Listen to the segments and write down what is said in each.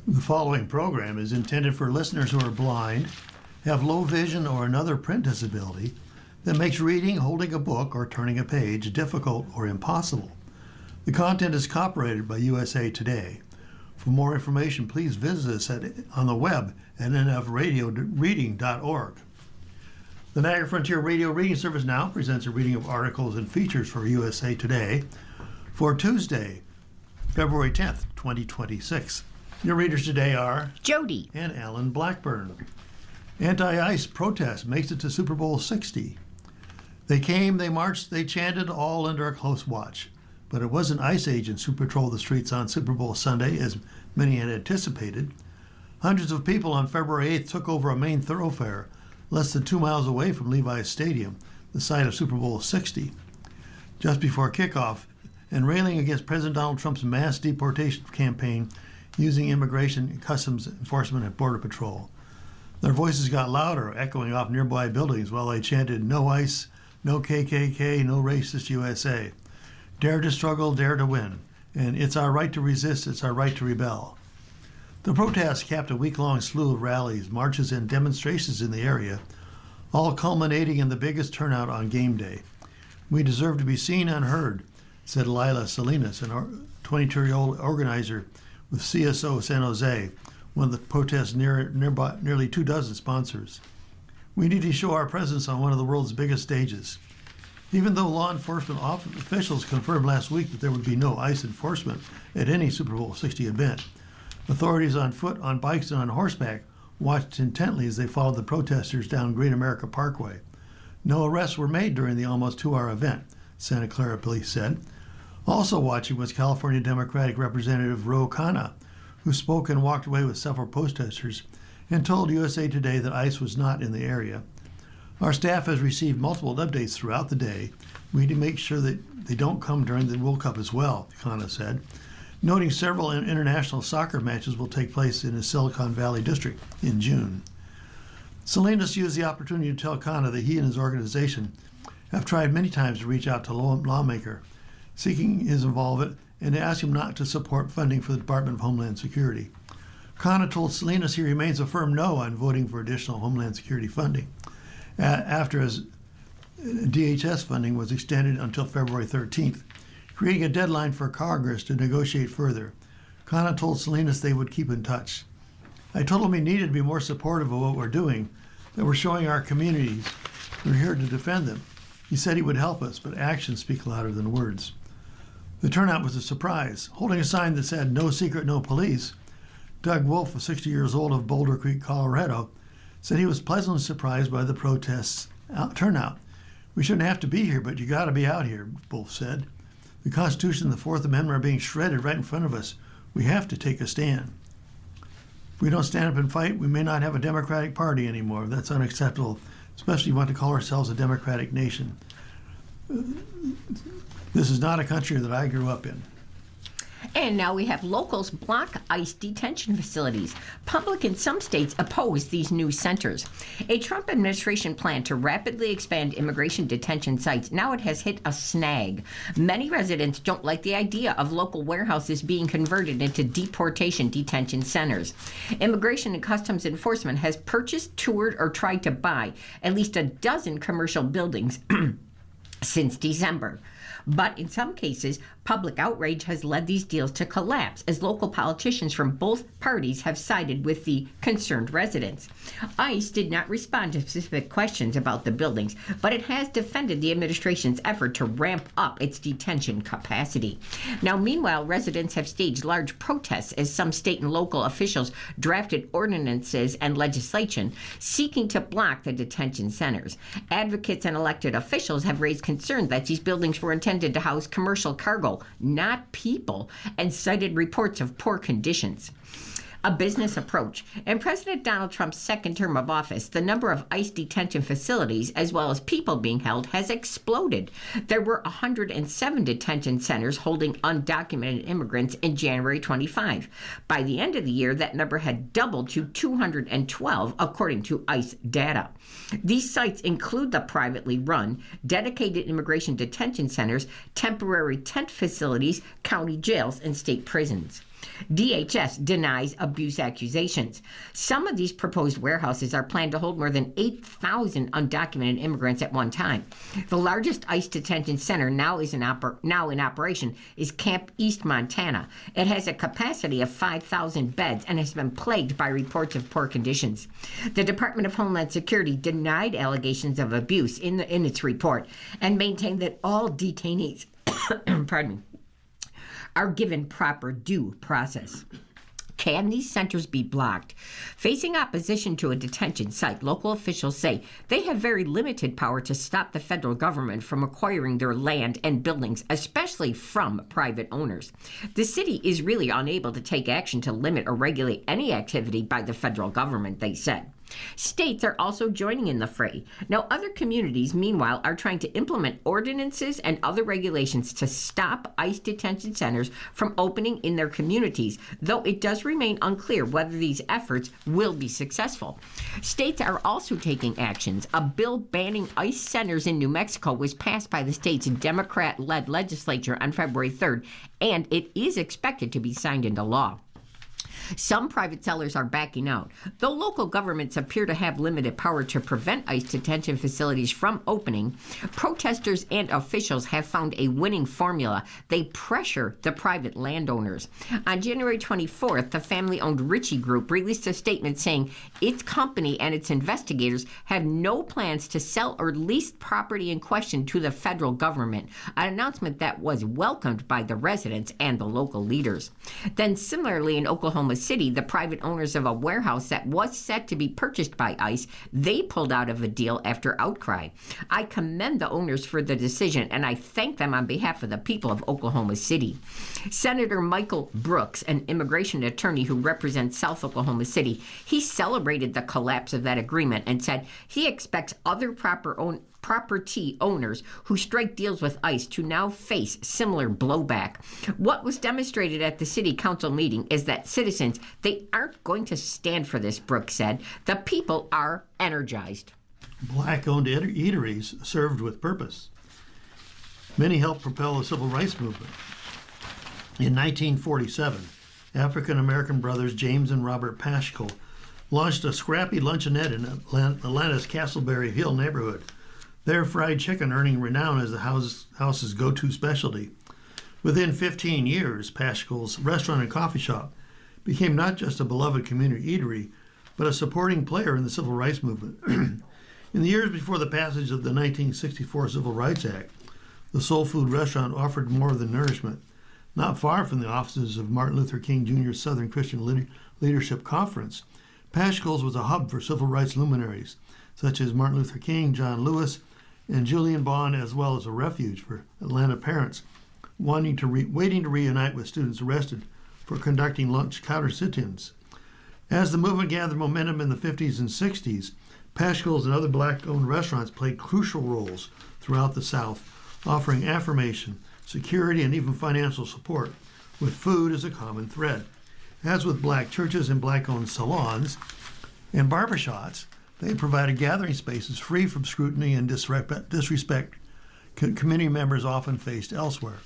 The following program is intended for listeners who are blind, have low vision, or another print disability that makes reading, holding a book, or turning a page difficult or impossible. The content is copyrighted by USA Today. For more information, please visit us on the web at nfradioreading.org. The Niagara Frontier Radio Reading Service now presents a reading of articles and features for USA Today for Tuesday, February 10th, 2026. Your readers today are Jody and Alan Blackburn. Anti-ICE protest makes it to Super Bowl 60. They came, they marched, they chanted, all under a close watch. But it wasn't ICE agents who patrolled the streets on Super Bowl Sunday, as many had anticipated. Hundreds of people on February 8th took over a main thoroughfare less than 2 miles away from Levi's Stadium, the site of Super Bowl 60. Just before kickoff, and railing against President Donald Trump's mass deportation campaign using Immigration and Customs Enforcement and Border Patrol. Their voices got louder, echoing off nearby buildings while they chanted, "No ICE, no KKK, no racist USA. Dare to struggle, dare to win. And it's our right to resist, it's our right to rebel." The protests capped a week-long slew of rallies, marches, and demonstrations in the area, all culminating in the biggest turnout on game day. "We deserve to be seen and heard," said Lila Salinas, a 22-year-old organizer with CSO San Jose, one of the protest's nearly 24 sponsors. "We need to show our presence on one of the world's biggest stages." Even though law enforcement officials confirmed last week that there would be no ICE enforcement at any Super Bowl 60 event, authorities on foot, on bikes, and on horseback watched intently as they followed the protesters down Great America Parkway. No arrests were made during the almost 2-hour event, Santa Clara police said. Also watching was California Democratic Representative Ro Khanna, who spoke and walked away with several protesters and told USA Today that ICE was not in the area. "Our staff has received multiple updates throughout the day. We need to make sure that they don't come during the World Cup as well," Khanna said, noting several international soccer matches will take place in the Silicon Valley district in June. Salinas used the opportunity to tell Khanna that he and his organization have tried many times to reach out to lawmaker, seeking his involvement, and to ask him not to support funding for the Department of Homeland Security. Khanna told Salinas he remains a firm no on voting for additional Homeland Security funding, after his DHS funding was extended until February 13th, creating a deadline for Congress to negotiate further. Khanna told Salinas they would keep in touch. "I told him he needed to be more supportive of what we're doing, that we're showing our communities. We're here to defend them. He said he would help us, but actions speak louder than words." The turnout was a surprise. Holding a sign that said, "No secret, no police," Doug Wolf, 60 years old of Boulder Creek, Colorado, said he was pleasantly surprised by the protests' turnout. "We shouldn't have to be here, but you got to be out here," Wolf said. "The Constitution and the Fourth Amendment are being shredded right in front of us. We have to take a stand. If we don't stand up and fight, we may not have a Democratic Party anymore. That's unacceptable, especially if we want to call ourselves a democratic nation. This is not a country that I grew up in." And now we have locals block ICE detention facilities. Public in some states oppose these new centers. A Trump administration plan to rapidly expand immigration detention sites, now it has hit a snag. Many residents don't like the idea of local warehouses being converted into deportation detention centers. Immigration and Customs Enforcement has purchased, toured, or tried to buy at least a dozen commercial buildings since December. But in some cases, public outrage has led these deals to collapse as local politicians from both parties have sided with the concerned residents. ICE did not respond to specific questions about the buildings, but it has defended the administration's effort to ramp up its detention capacity. Now, meanwhile, residents have staged large protests as some state and local officials drafted ordinances and legislation seeking to block the detention centers. Advocates and elected officials have raised concern that these buildings were intended to house commercial cargo, not people, and cited reports of poor conditions. A business approach. In President Donald Trump's second term of office, the number of ICE detention facilities, as well as people being held, has exploded. There were 107 detention centers holding undocumented immigrants in January 25. By the end of the year, that number had doubled to 212, according to ICE data. These sites include the privately run, dedicated immigration detention centers, temporary tent facilities, county jails, and state prisons. DHS denies abuse accusations. Some of these proposed warehouses are planned to hold more than 8,000 undocumented immigrants at one time. The largest ICE detention center now in operation is Camp East, Montana. It has a capacity of 5,000 beds and has been plagued by reports of poor conditions. The Department of Homeland Security denied allegations of abuse in its report and maintained that all detainees pardon me, are given proper due process. Can these centers be blocked? Facing opposition to a detention site, local officials say they have very limited power to stop the federal government from acquiring their land and buildings, especially from private owners. The city is really unable to take action to limit or regulate any activity by the federal government, they said. States are also joining in the fray. Now, other communities, meanwhile, are trying to implement ordinances and other regulations to stop ICE detention centers from opening in their communities, though it does remain unclear whether these efforts will be successful. States are also taking actions. A bill banning ICE centers in New Mexico was passed by the state's Democrat-led legislature on February 3rd, and it is expected to be signed into law. Some private sellers are backing out. Though local governments appear to have limited power to prevent ICE detention facilities from opening, protesters and officials have found a winning formula. They pressure the private landowners. On January 24th, the family-owned Ritchie Group released a statement saying its company and its investigators have no plans to sell or lease property in question to the federal government, an announcement that was welcomed by the residents and the local leaders. Then similarly in Oklahoma City, the private owners of a warehouse that was set to be purchased by ICE, they pulled out of a deal after outcry. I commend the owners for the decision, and I thank them on behalf of the people of Oklahoma City. Senator Michael Brooks, an immigration attorney who represents South Oklahoma City, he celebrated the collapse of that agreement and said he expects other property owners who strike deals with ICE to now face similar blowback. What was demonstrated at the city council meeting is that citizens, they aren't going to stand for this, Brooks said. The people are energized. Black-owned eateries served with purpose. Many helped propel the civil rights movement. In 1947, African-American brothers James and Robert Paschal launched a scrappy luncheonette in Atlanta's Castleberry Hill neighborhood, their fried chicken earning renown as the house's go-to specialty. Within 15 years, Paschal's restaurant and coffee shop became not just a beloved community eatery, but a supporting player in the civil rights movement. In the years before the passage of the 1964 Civil Rights Act, the soul food restaurant offered more than nourishment. Not far from the offices of Martin Luther King Jr.'s Southern Christian Leadership Conference, Paschal's was a hub for civil rights luminaries, such as Martin Luther King, John Lewis, and Julian Bond, as well as a refuge for Atlanta parents waiting to reunite with students arrested for conducting lunch counter sit-ins. As the movement gathered momentum in the 50s and 60s, Paschal's and other black-owned restaurants played crucial roles throughout the South, offering affirmation, security, and even financial support, with food as a common thread. As with black churches and black-owned salons and barbershops, they provided gathering spaces free from scrutiny and disrespect community members often faced elsewhere.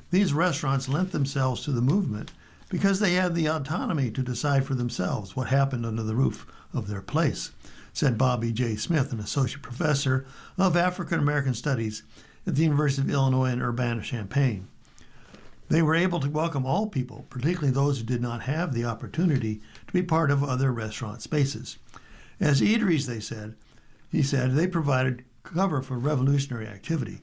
These restaurants lent themselves to the movement because they had the autonomy to decide for themselves what happened under the roof of their place, said Bobby J. Smith, an associate professor of African American Studies at the University of Illinois in Urbana-Champaign. They were able to welcome all people, particularly those who did not have the opportunity to be part of other restaurant spaces. As eateries, he said, they provided cover for revolutionary activity.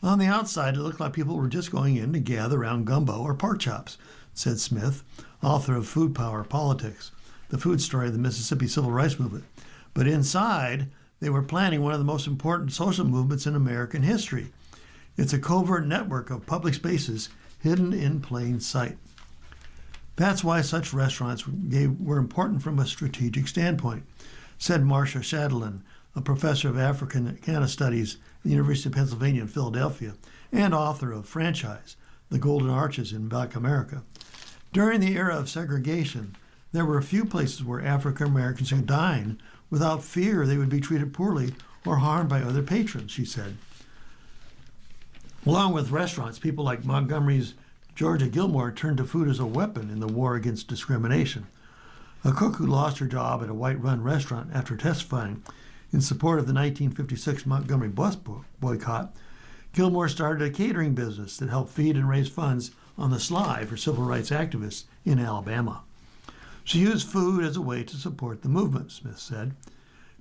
On the outside, it looked like people were just going in to gather around gumbo or pork chops, said Smith, author of Food Power Politics, the food story of the Mississippi Civil Rights Movement. But inside, they were planning one of the most important social movements in American history. It's a covert network of public spaces hidden in plain sight. That's why such restaurants were important from a strategic standpoint, said Marcia Shadlin, a professor of Africana Studies at the University of Pennsylvania in Philadelphia and author of Franchise, The Golden Arches in Black America. During the era of segregation, there were a few places where African Americans could dine without fear they would be treated poorly or harmed by other patrons, she said. Along with restaurants, people like Montgomery's Georgia Gilmore turned to food as a weapon in the war against discrimination. A cook who lost her job at a White-run restaurant after testifying in support of the 1956 Montgomery bus boycott, Gilmore started a catering business that helped feed and raise funds on the sly for civil rights activists in Alabama. She used food as a way to support the movement, Smith said.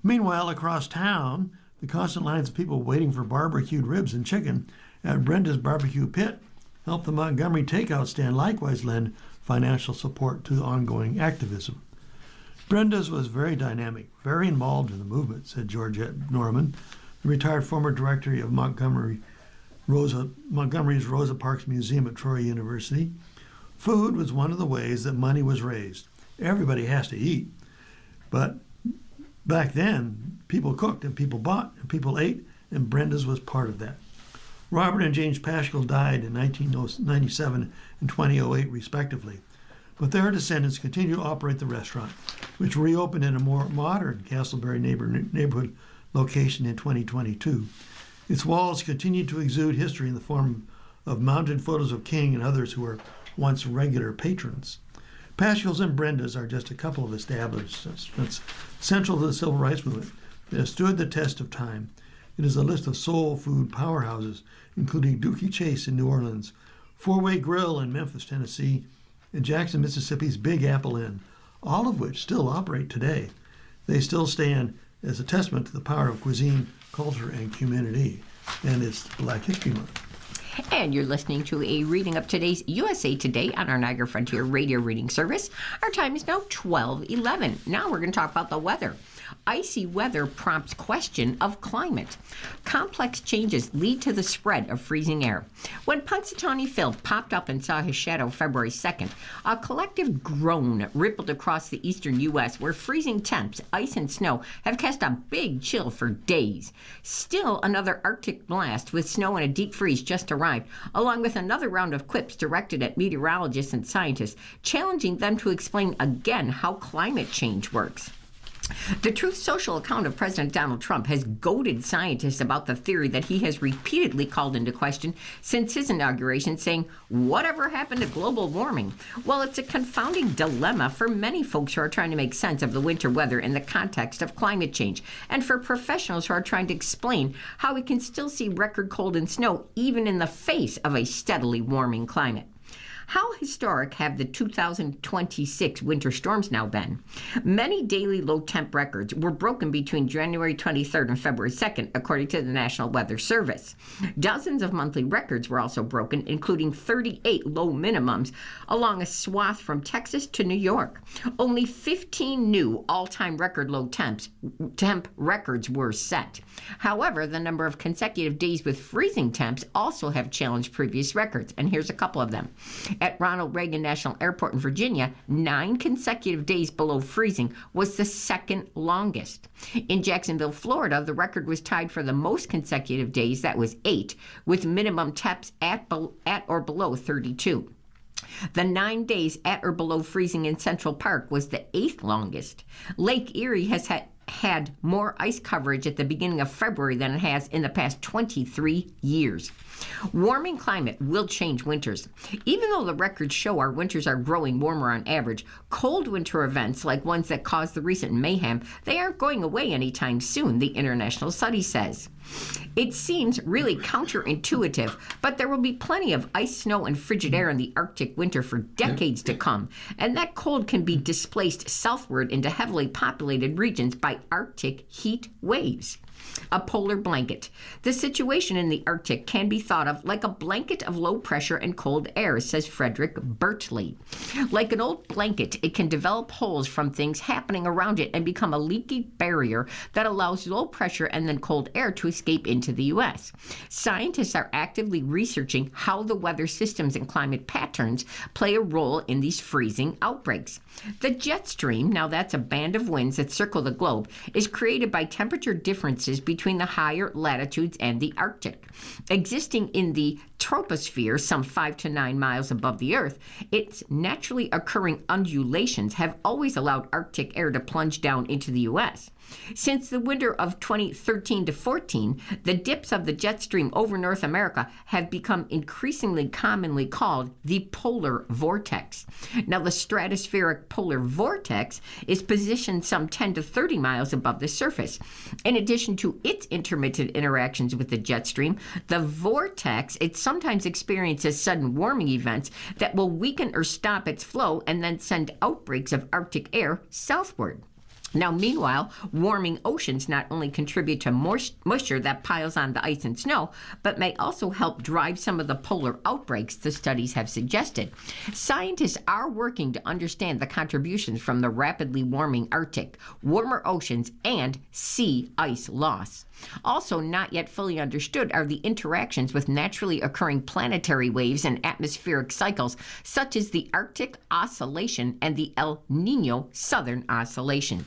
Meanwhile, across town, the constant lines of people waiting for barbecued ribs and chicken at Brenda's Barbecue Pit helped the Montgomery takeout stand likewise lend financial support to ongoing activism. Brenda's was very dynamic, very involved in the movement, said Georgette Norman, the retired former director of Montgomery's Rosa Parks Museum at Troy University. Food was one of the ways that money was raised. Everybody has to eat. But back then, people cooked and people bought and people ate, and Brenda's was part of that. Robert and James Paschal died in 1997 and 2008, respectively. But their descendants continue to operate the restaurant, which reopened in a more modern Castleberry neighborhood location in 2022. Its walls continue to exude history in the form of mounted photos of King and others who were once regular patrons. Paschal's and Brenda's are just a couple of establishments central to the civil rights movement that have stood the test of time. It is a list of soul food powerhouses, including Dookie Chase in New Orleans, Four-Way Grill in Memphis, Tennessee, and Jackson, Mississippi's Big Apple Inn, all of which still operate today. They still stand as a testament to the power of cuisine, culture, and community. And it's Black History Month. And you're listening to a reading of today's USA Today on our Niagara Frontier radio reading service. Our time is now 12:11. Now we're going to talk about the weather. Icy weather prompts question of climate. Complex changes lead to the spread of freezing air. When Punxsutawney Phil popped up and saw his shadow February 2nd, a collective groan rippled across the eastern U.S. where freezing temps, ice, and snow have cast a big chill for days. Still, another Arctic blast with snow and a deep freeze just arrived, along with another round of quips directed at meteorologists and scientists, challenging them to explain again how climate change works. The Truth Social account of President Donald Trump has goaded scientists about the theory that he has repeatedly called into question since his inauguration, saying, "Whatever happened to global warming?" Well, it's a confounding dilemma for many folks who are trying to make sense of the winter weather in the context of climate change, and for professionals who are trying to explain how we can still see record cold and snow even in the face of a steadily warming climate. How historic have the 2026 winter storms now been? Many daily low temp records were broken between January 23rd and February 2nd, according to the National Weather Service. Dozens of monthly records were also broken, including 38 low minimums along a swath from Texas to New York. Only 15 new all-time record low temp records were set. However, the number of consecutive days with freezing temps also have challenged previous records, and here's a couple of them. At Ronald Reagan National Airport in Virginia, 9 consecutive days below freezing was the second longest. In Jacksonville, Florida, the record was tied for the most consecutive days, that was 8, with minimum temps at or below 32. The 9 days at or below freezing in Central Park was the 8th longest. Lake Erie has had more ice coverage at the beginning of February than it has in the past 23 years. Warming climate will change winters. Even though the records show our winters are growing warmer on average, cold winter events like ones that caused the recent mayhem, they aren't going away anytime soon, the international study says. It seems really counterintuitive, but there will be plenty of ice, snow, and frigid air in the Arctic winter for decades to come, and that cold can be displaced southward into heavily populated regions by Arctic heat waves. A polar blanket. The situation in the Arctic can be thought of like a blanket of low pressure and cold air, says Frederick Bertley. Like an old blanket, it can develop holes from things happening around it and become a leaky barrier that allows low pressure and then cold air to escape into the U.S. Scientists are actively researching how the weather systems and climate patterns play a role in these freezing outbreaks. The jet stream, now that's a band of winds that circle the globe, is created by temperature differences between the higher latitudes and the Arctic. Existing in the troposphere, some 5 to 9 miles above the Earth, its naturally occurring undulations have always allowed Arctic air to plunge down into the U.S. Since the winter of 2013 to 14, the dips of the jet stream over North America have become increasingly commonly called the polar vortex. Now, the stratospheric polar vortex is positioned some 10 to 30 miles above the surface. In addition to its intermittent interactions with the jet stream, the vortex, it sometimes experiences sudden warming events that will weaken or stop its flow and then send outbreaks of Arctic air southward. Now, meanwhile, warming oceans not only contribute to moisture that piles on the ice and snow, but may also help drive some of the polar outbreaks the studies have suggested. Scientists are working to understand the contributions from the rapidly warming Arctic, warmer oceans, and sea ice loss. Also, not yet fully understood are the interactions with naturally occurring planetary waves and atmospheric cycles, such as the Arctic Oscillation and the El Nino Southern Oscillation.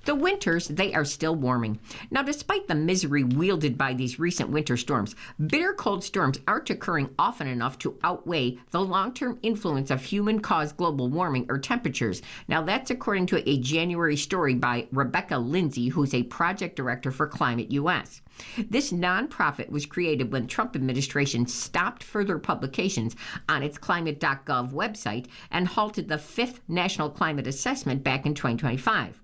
The winters, they are still warming. Now, despite the misery wielded by these recent winter storms, bitter cold storms aren't occurring often enough to outweigh the long-term influence of human-caused global warming or temperatures. Now, that's according to a January story by Rebecca Lindsay, who's a project director for Climate US. This nonprofit was created when the Trump administration stopped further publications on its climate.gov website and halted the 5th National Climate Assessment back in 2025.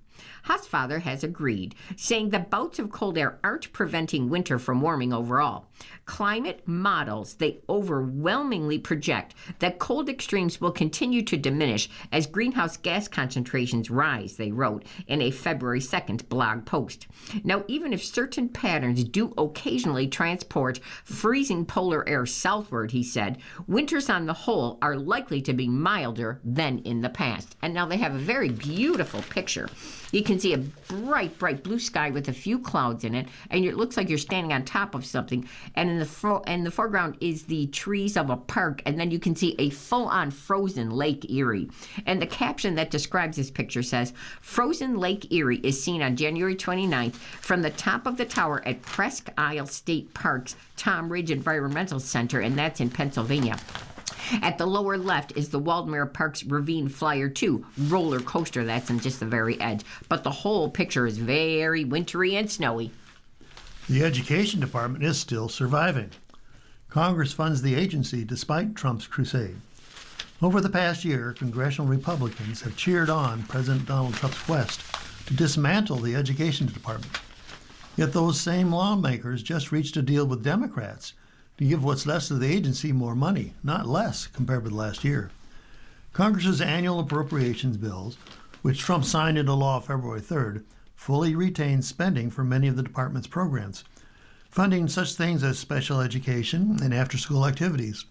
Hosfather has agreed, saying the bouts of cold air aren't preventing winter from warming overall. Climate models, they overwhelmingly project that cold extremes will continue to diminish as greenhouse gas concentrations rise, they wrote in a February 2nd blog post. Now, even if certain patterns do occasionally transport freezing polar air southward, he said, winters on the whole are likely to be milder than in the past. And now they have a very beautiful picture. You can see a bright, bright blue sky with a few clouds in it, and it looks like you're standing on top of something. And in the foreground is the trees of a park, and then you can see a full-on frozen Lake Erie. And the caption that describes this picture says, "Frozen Lake Erie is seen on January 29th from the top of the tower at Presque Isle State Park's Tom Ridge Environmental Center," and that's in Pennsylvania. At the lower left is the Waldemar Park's Ravine Flyer 2 roller coaster. That's on just the very edge. But the whole picture is very wintry and snowy. The Education Department is still surviving. Congress funds the agency despite Trump's crusade. Over the past year, congressional Republicans have cheered on President Donald Trump's quest to dismantle the Education Department. Yet those same lawmakers just reached a deal with Democrats to give what's left of the agency more money, not less, compared with last year. Congress's annual appropriations bills, which Trump signed into law February 3rd, fully retain spending for many of the department's programs, funding such things as special education and after-school activities.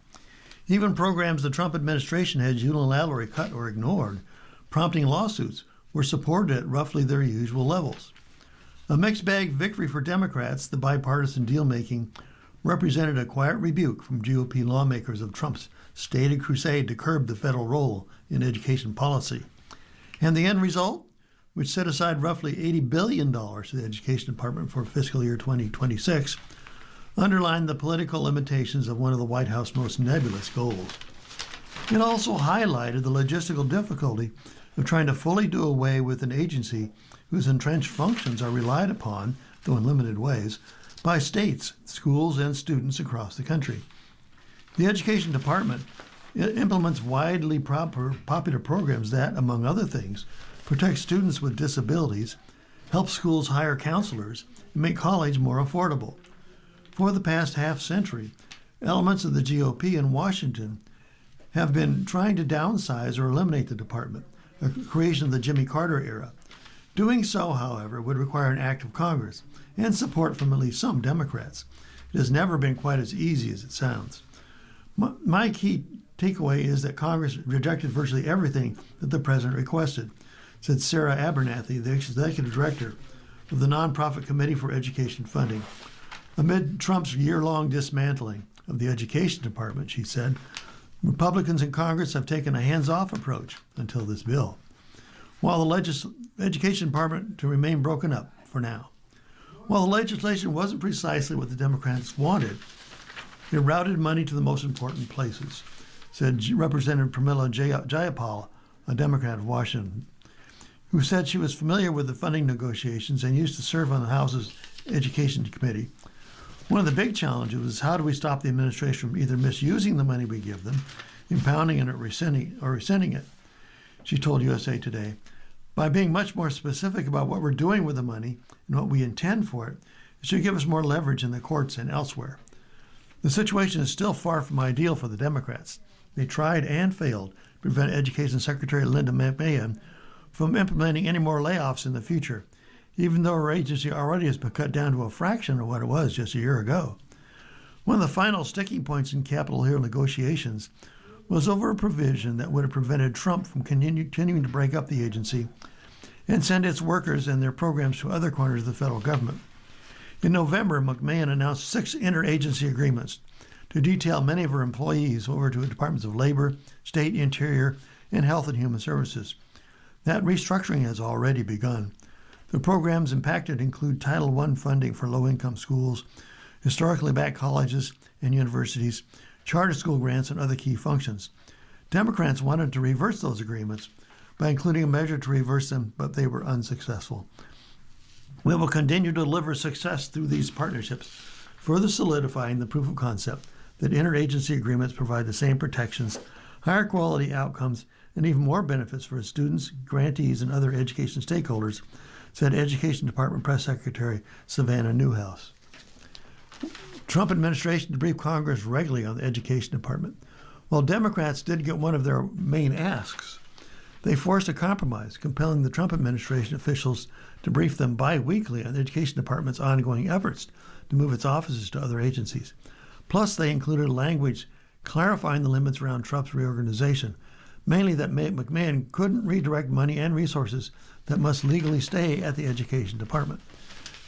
Even programs the Trump administration had unilaterally cut or ignored, prompting lawsuits, were supported at roughly their usual levels. A mixed bag victory for Democrats, the bipartisan deal-making represented a quiet rebuke from GOP lawmakers of Trump's stated crusade to curb the federal role in education policy. And the end result, which set aside roughly $80 billion to the Education Department for fiscal year 2026, underlined the political limitations of one of the White House's most nebulous goals. It also highlighted the logistical difficulty of trying to fully do away with an agency whose entrenched functions are relied upon, though in limited ways, by states, schools, and students across the country. The Education Department implements widely popular programs that, among other things, protect students with disabilities, help schools hire counselors, and make college more affordable. For the past half-century, elements of the GOP in Washington have been trying to downsize or eliminate the department, a creation of the Jimmy Carter era. Doing so, however, would require an act of Congress and support from at least some Democrats. It has never been quite as easy as it sounds. My key takeaway is that Congress rejected virtually everything that the president requested, said Sarah Abernathy, the executive director of the Nonprofit Committee for Education Funding. Amid Trump's year-long dismantling of the Education Department, she said, Republicans in Congress have taken a hands-off approach until this bill, while the Education Department to remain broken up for now. While the legislation wasn't precisely what the Democrats wanted, It routed money to the most important places, said Representative Pramila Jayapal, a Democrat of Washington, who said she was familiar with the funding negotiations and used to serve on the House's Education Committee. One of the big challenges was how do we stop the administration from either misusing the money we give them, impounding it, or rescinding it, she told USA Today. By being much more specific about what we're doing with the money and what we intend for it, it should give us more leverage in the courts and elsewhere. The situation is still far from ideal for the Democrats. They tried and failed to prevent Education Secretary Linda McMahon from implementing any more layoffs in the future, even though her agency already has been cut down to a fraction of what it was just a year ago. One of the final sticking points in Capitol Hill negotiations was over a provision that would have prevented Trump from continuing to break up the agency and send its workers and their programs to other corners of the federal government. In November, McMahon announced 6 interagency agreements to detail many of her employees over to the Departments of Labor, State, Interior, and Health and Human Services. That restructuring has already begun. The programs impacted include Title I funding for low-income schools, historically black colleges and universities, charter school grants, and other key functions. Democrats wanted to reverse those agreements by including a measure to reverse them, but they were unsuccessful. We will continue to deliver success through these partnerships, further solidifying the proof of concept that interagency agreements provide the same protections, higher quality outcomes, and even more benefits for students, grantees, and other education stakeholders, said Education Department Press Secretary Savannah Newhouse. Trump administration debriefed Congress regularly on the Education Department. While Democrats did get one of their main asks, they forced a compromise, compelling the Trump administration officials to brief them bi-weekly on the Education Department's ongoing efforts to move its offices to other agencies. Plus, they included language clarifying the limits around Trump's reorganization, mainly that McMahon couldn't redirect money and resources that must legally stay at the Education Department.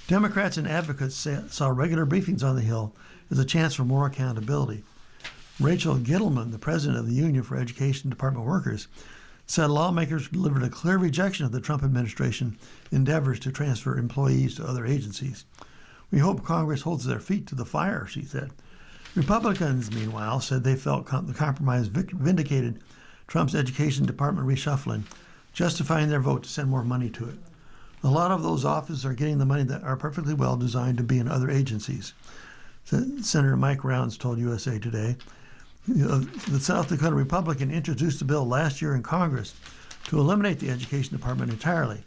Democrats and advocates saw regular briefings on the Hill as a chance for more accountability. Rachel Gittleman, the president of the Union for Education Department Workers, said lawmakers delivered a clear rejection of the Trump administration endeavors to transfer employees to other agencies. We hope Congress holds their feet to the fire, she said. Republicans, meanwhile, said they felt the compromise vindicated Trump's Education Department reshuffling, justifying their vote to send more money to it. A lot of those offices are getting the money that are perfectly well designed to be in other agencies, Senator Mike Rounds told USA Today. The South Dakota Republican introduced a bill last year in Congress to eliminate the Education Department entirely.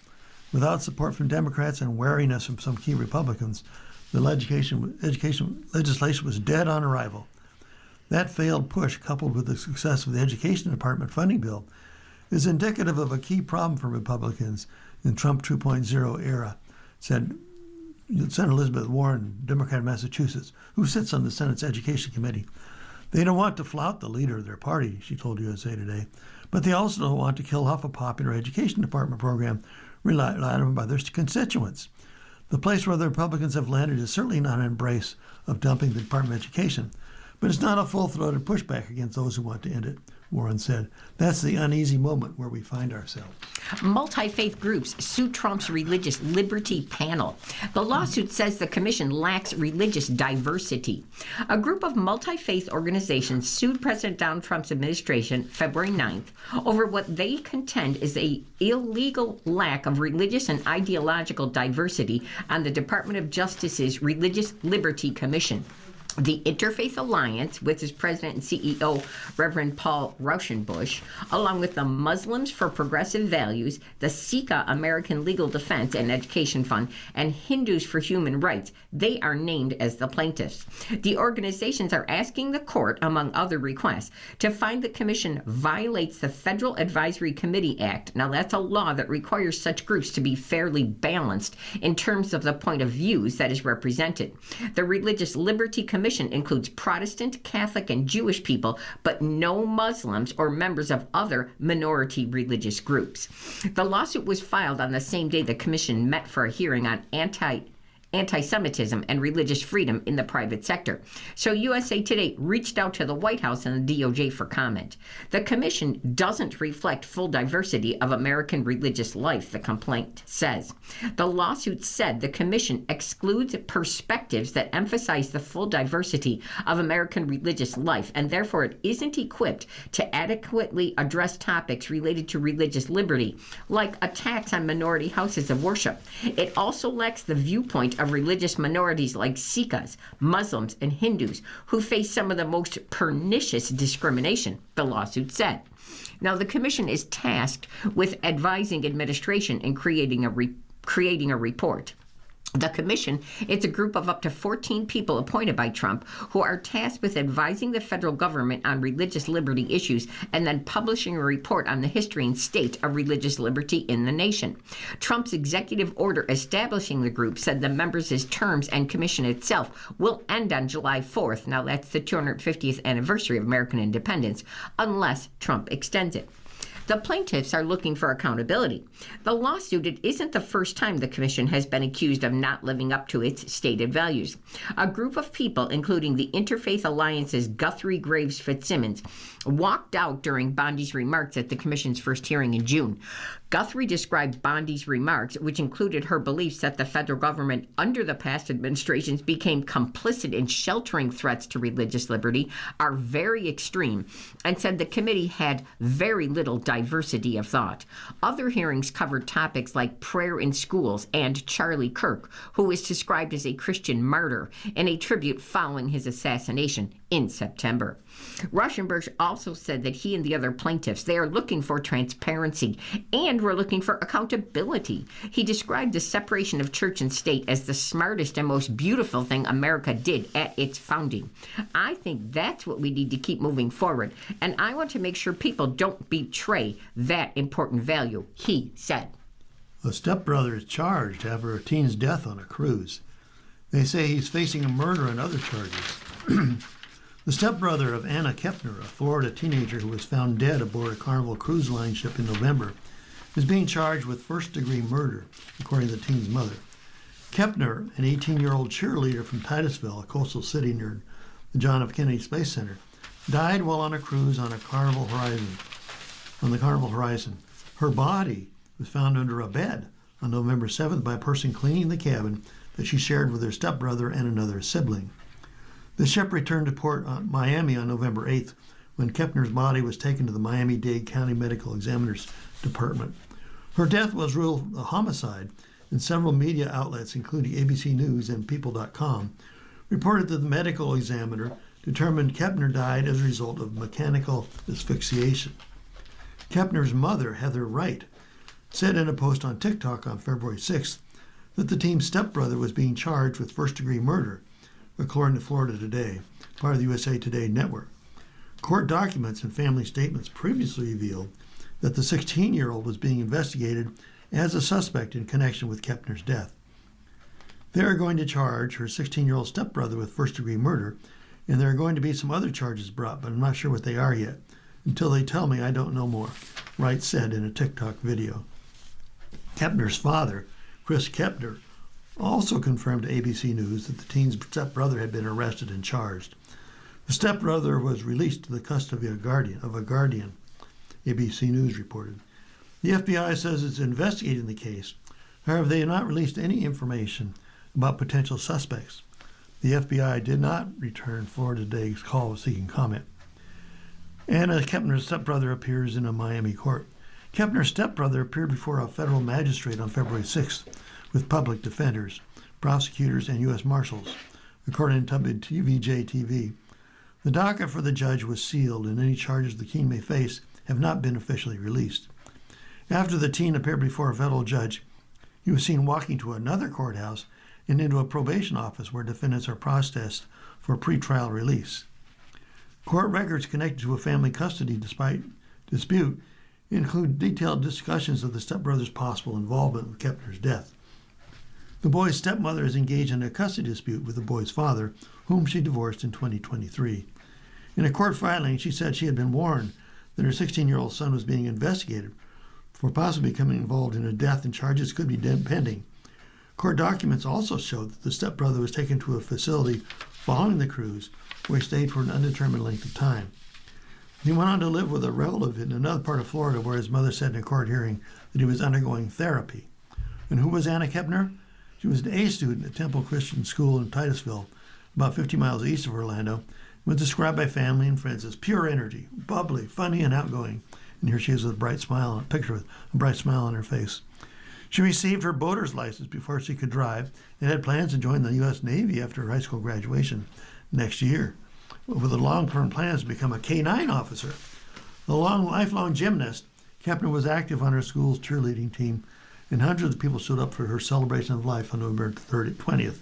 Without support from Democrats and wariness from some key Republicans, the education legislation was dead on arrival. That failed push, coupled with the success of the Education Department funding bill, is indicative of a key problem for Republicans in Trump 2.0 era, said Senator Elizabeth Warren, Democrat of Massachusetts, who sits on the Senate's Education Committee. They don't want to flout the leader of their party, she told USA Today, but they also don't want to kill off a popular Education Department program relied on by their constituents. The place where the Republicans have landed is certainly not an embrace of dumping the Department of Education, but it's not a full-throated pushback against those who want to end it, Warren said. That's the uneasy moment where we find ourselves. Multi-faith groups sue Trump's Religious Liberty Panel. The lawsuit says the commission lacks religious diversity. A group of multi-faith organizations sued President Donald Trump's administration February 9th over what they contend is an illegal lack of religious and ideological diversity on the Department of Justice's Religious Liberty Commission. The Interfaith Alliance, with its president and CEO, Reverend Paul Rauschenbusch, along with the Muslims for Progressive Values, the Sikha American Legal Defense and Education Fund, and Hindus for Human Rights, they are named as the plaintiffs. The organizations are asking the court, among other requests, to find the commission violates the Federal Advisory Committee Act. Now, that's a law that requires such groups to be fairly balanced in terms of the point of views that is represented. The Religious Liberty Commission includes Protestant, Catholic, and Jewish people, but no Muslims or members of other minority religious groups. The lawsuit was filed on the same day the commission met for a hearing on anti-Semitism and religious freedom in the private sector. So USA Today reached out to the White House and the DOJ for comment. The commission doesn't reflect full diversity of American religious life, the complaint says. The lawsuit said the commission excludes perspectives that emphasize the full diversity of American religious life, and therefore it isn't equipped to adequately address topics related to religious liberty, like attacks on minority houses of worship. It also lacks the viewpoint of religious minorities like Sikhs, Muslims, and Hindus, who face some of the most pernicious discrimination, the lawsuit said. Now, the commission is tasked with advising administration in creating a report. The commission, it's a group of up to 14 people appointed by Trump who are tasked with advising the federal government on religious liberty issues and then publishing a report on the history and state of religious liberty in the nation. Trump's executive order establishing the group said the members' terms and commission itself will end on July 4th. Now, that's the 250th anniversary of American independence, unless Trump extends it. The plaintiffs are looking for accountability. The lawsuit, it isn't the first time the commission has been accused of not living up to its stated values. A group of people, including the Interfaith Alliance's Guthrie Graves Fitzsimmons, walked out during Bondi's remarks at the commission's first hearing in June. Guthrie described Bondi's remarks, which included her beliefs that the federal government under the past administrations became complicit in sheltering threats to religious liberty, are very extreme, and said the committee had very little diversity of thought. Other hearings covered topics like prayer in schools and Charlie Kirk, who was described as a Christian martyr in a tribute following his assassination in September. Rauschenberg also said that he and the other plaintiffs, they are looking for transparency and we're looking for accountability. He described the separation of church and state as the smartest and most beautiful thing America did at its founding. I think that's what we need to keep moving forward, and I want to make sure people don't betray that important value, he said. A stepbrother is charged after a teen's death on a cruise. They say he's facing a murder and other charges. The stepbrother of Anna Kepner, a Florida teenager who was found dead aboard a Carnival Cruise Line ship in November, is being charged with first-degree murder, according to the teen's mother. Kepner, an 18-year-old cheerleader from Titusville, a coastal city near the John F. Kennedy Space Center, died while on a cruise on the Carnival Horizon. Her body was found under a bed on November 7th by a person cleaning the cabin that she shared with her stepbrother and another sibling. The ship returned to Port Miami on November 8th when Kepner's body was taken to the Miami-Dade County Medical Examiner's Department. Her death was ruled a homicide, and several media outlets, including ABC News and People.com, reported that the medical examiner determined Kepner died as a result of mechanical asphyxiation. Kepner's mother, Heather Wright, said in a post on TikTok on February 6th that the teen's stepbrother was being charged with first-degree murder, according to Florida Today, part of the USA Today network. Court documents and family statements previously revealed that the 16-year-old was being investigated as a suspect in connection with Kepner's death. They are going to charge her 16-year-old stepbrother with first-degree murder, and there are going to be some other charges brought, but I'm not sure what they are yet. Until they tell me, I don't know more, Wright said in a TikTok video. Kepner's father, Chris Kepner, also confirmed to ABC News that the teen's stepbrother had been arrested and charged. The stepbrother was released to the custody of a guardian, ABC News reported. The FBI says it's investigating the case. However, they have not released any information about potential suspects. The FBI did not return Florida Today's call seeking comment. Anna Kepner's stepbrother appears in a Miami court. Kepner's stepbrother appeared before a federal magistrate on February 6th with public defenders, prosecutors, and U.S. Marshals, according to WVJ-TV. The docket for the judge was sealed, and any charges the teen may face have not been officially released. After the teen appeared before a federal judge, he was seen walking to another courthouse and into a probation office where defendants are processed for pretrial release. Court records connected to a family custody dispute include detailed discussions of the stepbrother's possible involvement with Kepner's death. The boy's stepmother is engaged in a custody dispute with the boy's father, whom she divorced in 2023. In a court filing, she said she had been warned that her 16-year-old son was being investigated for possibly becoming involved in a death and charges could be pending. Court documents also showed that the stepbrother was taken to a facility following the cruise, where he stayed for an undetermined length of time. He went on to live with a relative in another part of Florida, where his mother said in a court hearing that he was undergoing therapy. And who was Anna Kepner? She was an A student at Temple Christian School in Titusville, about 50 miles east of Orlando, and was described by family and friends as pure energy, bubbly, funny, and outgoing. And here she is with a bright smile, a picture with a bright smile on her face. She received her boater's license before she could drive and had plans to join the U.S. Navy after her high school graduation next year, with the long-term plans to become a K-9 officer. The lifelong gymnast, Kepner was active on her school's cheerleading team, and hundreds of people showed up for her celebration of life on November 20th.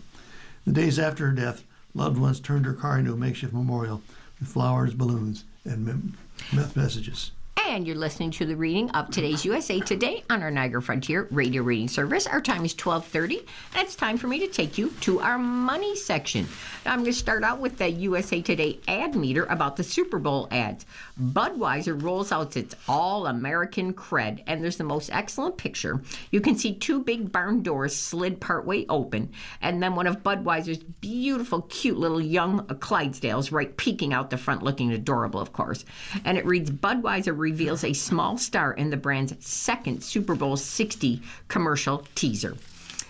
The days after her death, loved ones turned her car into a makeshift memorial with flowers, balloons, and messages. And you're listening to the reading of today's USA Today on our Niagara Frontier Radio Reading Service. Our time is 12:30, and it's time for me to take you to our money section. Now, I'm going to start out with the USA Today ad meter about the Super Bowl ads. Budweiser rolls out its all-American cred, and there's the most excellent picture. You can see two big barn doors slid partway open, and then one of Budweiser's beautiful, cute little young Clydesdales right peeking out the front, looking adorable, of course. And it reads, Budweiser reveals a small star in the brand's second Super Bowl 60 commercial teaser.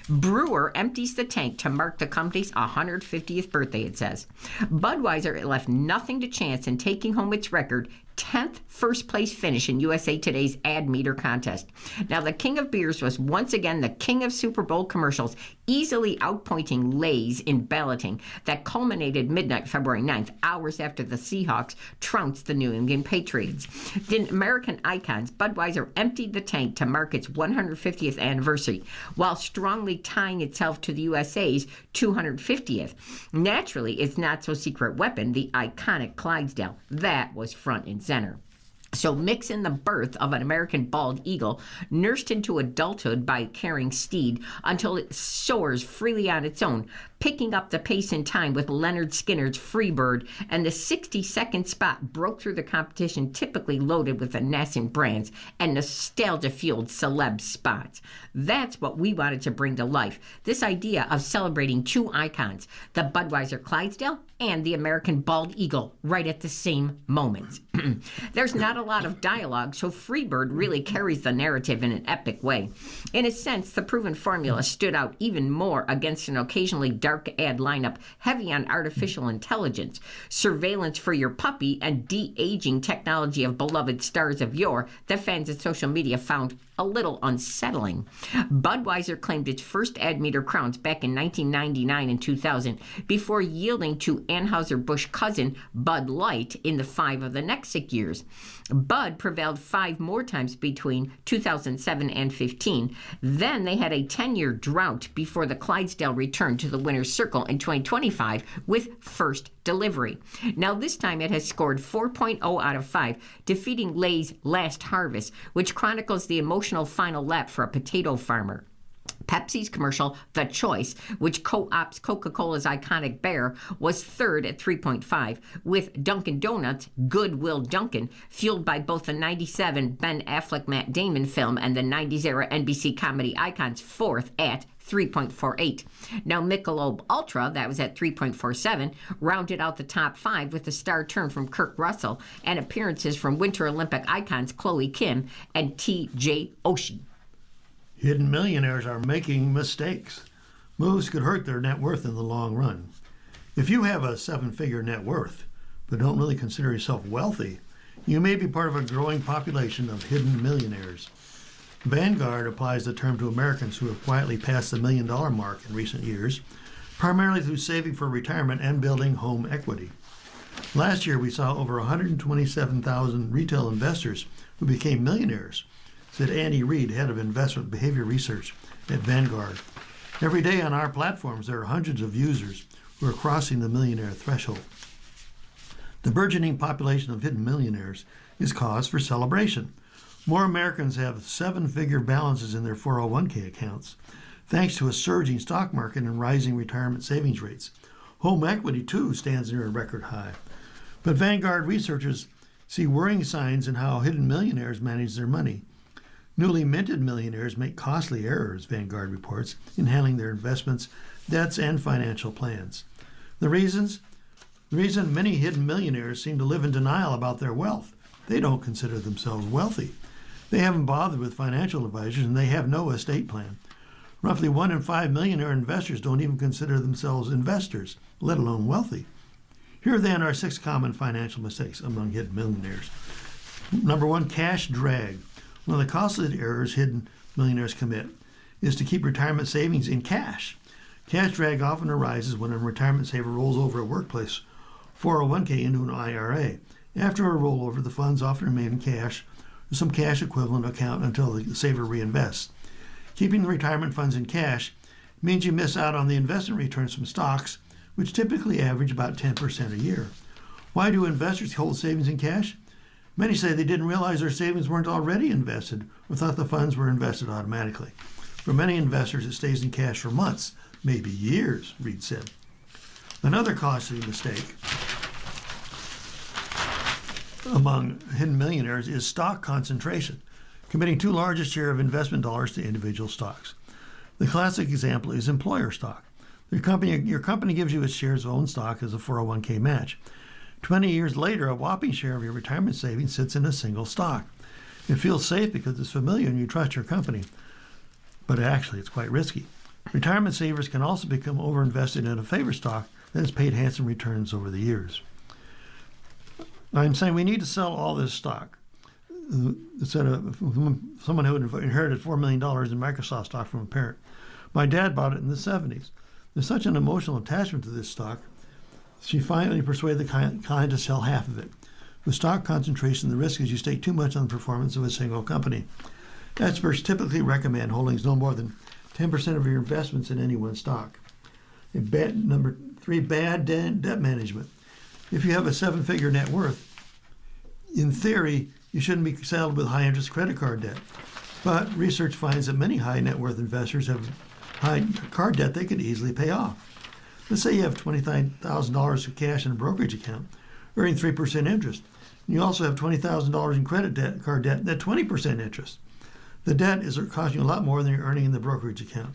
Brewer empties the tank to mark the company's 150th birthday, it says. Budweiser left nothing to chance in taking home its record 10th first place finish in USA Today's ad meter contest. Now, the king of beers was once again the king of Super Bowl commercials, easily outpointing Lay's in balloting that culminated midnight February 9th, hours after the Seahawks trounced the New England Patriots. The American icons, Budweiser emptied the tank to mark its 150th anniversary, while strongly tying itself to the USA's 250th. Naturally, its not-so-secret weapon, the iconic Clydesdale, that was front and center. So mix in the birth of an American bald eagle, nursed into adulthood by a caring steed until it soars freely on its own, picking up the pace in time with Leonard Skinner's Freebird, and the 60-second spot broke through the competition typically loaded with the nascent brands and nostalgia-fueled celeb spots. That's what we wanted to bring to life, this idea of celebrating two icons, the Budweiser Clydesdale and the American bald eagle, right at the same moment. There's not a lot of dialogue, so Freebird really carries the narrative in an epic way. In a sense, the proven formula stood out even more against an occasionally dark ad lineup heavy on artificial intelligence, surveillance for your puppy, and de-aging technology of beloved stars of yore that fans at social media found a little unsettling. Budweiser claimed its first ad meter crowns back in 1999 and 2000 before yielding to Anheuser-Busch cousin Bud Light in the 5 of the next 6 years. Bud prevailed 5 more times between 2007 and 15. Then they had a 10-year drought before the Clydesdale returned to the winner's circle in 2025 with first delivery. Now this time it has scored 4.0 out of 5, defeating Lay's Last Harvest, which chronicles the emotional final lap for a potato farmer. Pepsi's commercial, The Choice, which co-ops Coca-Cola's iconic bear, was third at 3.5, with Dunkin' Donuts' Goodwill Dunkin', fueled by both the 97 Ben Affleck-Matt Damon film and the 90s-era NBC comedy icons, fourth at 3.48. Now Michelob Ultra, that was at 3.47, rounded out the top 5 with a star turn from Kurt Russell and appearances from Winter Olympic icons Chloe Kim and T.J. Oshie. Hidden millionaires are making mistakes. Moves could hurt their net worth in the long run. If you have a 7-figure net worth, but don't really consider yourself wealthy, you may be part of a growing population of hidden millionaires. Vanguard applies the term to Americans who have quietly passed the $1 million mark in recent years, primarily through saving for retirement and building home equity. Last year, we saw over 127,000 retail investors who became millionaires, said Andy Reid, head of investment behavior research at Vanguard. Every day on our platforms, there are hundreds of users who are crossing the millionaire threshold. The burgeoning population of hidden millionaires is cause for celebration. More Americans have 7-figure balances in their 401k accounts, thanks to a surging stock market and rising retirement savings rates. Home equity, too, stands near a record high. But Vanguard researchers see worrying signs in how hidden millionaires manage their money. Newly minted millionaires make costly errors, Vanguard reports, in handling their investments, debts, and financial plans. The reason many hidden millionaires seem to live in denial about their wealth. They don't consider themselves wealthy. They haven't bothered with financial advisors, and they have no estate plan. Roughly 1 in 5 millionaire investors don't even consider themselves investors, let alone wealthy. Here then are 6 common financial mistakes among hidden millionaires. Number 1, cash drag. One of the costly errors hidden millionaires commit is to keep retirement savings in cash. Cash drag often arises when a retirement saver rolls over a workplace 401k into an IRA. After a rollover, the funds often remain in cash or some cash equivalent account until the saver reinvests. Keeping the retirement funds in cash means you miss out on the investment returns from stocks, which typically average about 10% a year. Why do investors hold savings in cash? Many say they didn't realize their savings weren't already invested or thought the funds were invested automatically. For many investors, it stays in cash for months, maybe years, Reed said. Another costly mistake among hidden millionaires is stock concentration, committing too large a share of investment dollars to individual stocks. The classic example is employer stock. Your company gives you its shares of own stock as a 401k match. 20 years later, a whopping share of your retirement savings sits in a single stock. It feels safe because it's familiar and you trust your company, but actually it's quite risky. Retirement savers can also become overinvested in a favorite stock that has paid handsome returns over the years. I'm saying we need to sell all this stock. Said someone who inherited $4 million in Microsoft stock from a parent. My dad bought it in the 70s. There's such an emotional attachment to this stock. She finally persuaded the client to sell half of it. With stock concentration, the risk is you stake too much on the performance of a single company. Experts typically recommend holdings no more than 10% of your investments in any one stock. Number 3, bad debt management. If you have a 7-figure net worth, in theory, you shouldn't be saddled with high-interest credit card debt. But research finds that many high net worth investors have high card debt they could easily pay off. Let's say you have $20,000 of cash in a brokerage account, earning 3% interest. And you also have $20,000 in card debt at 20% interest. The debt is costing you a lot more than you're earning in the brokerage account.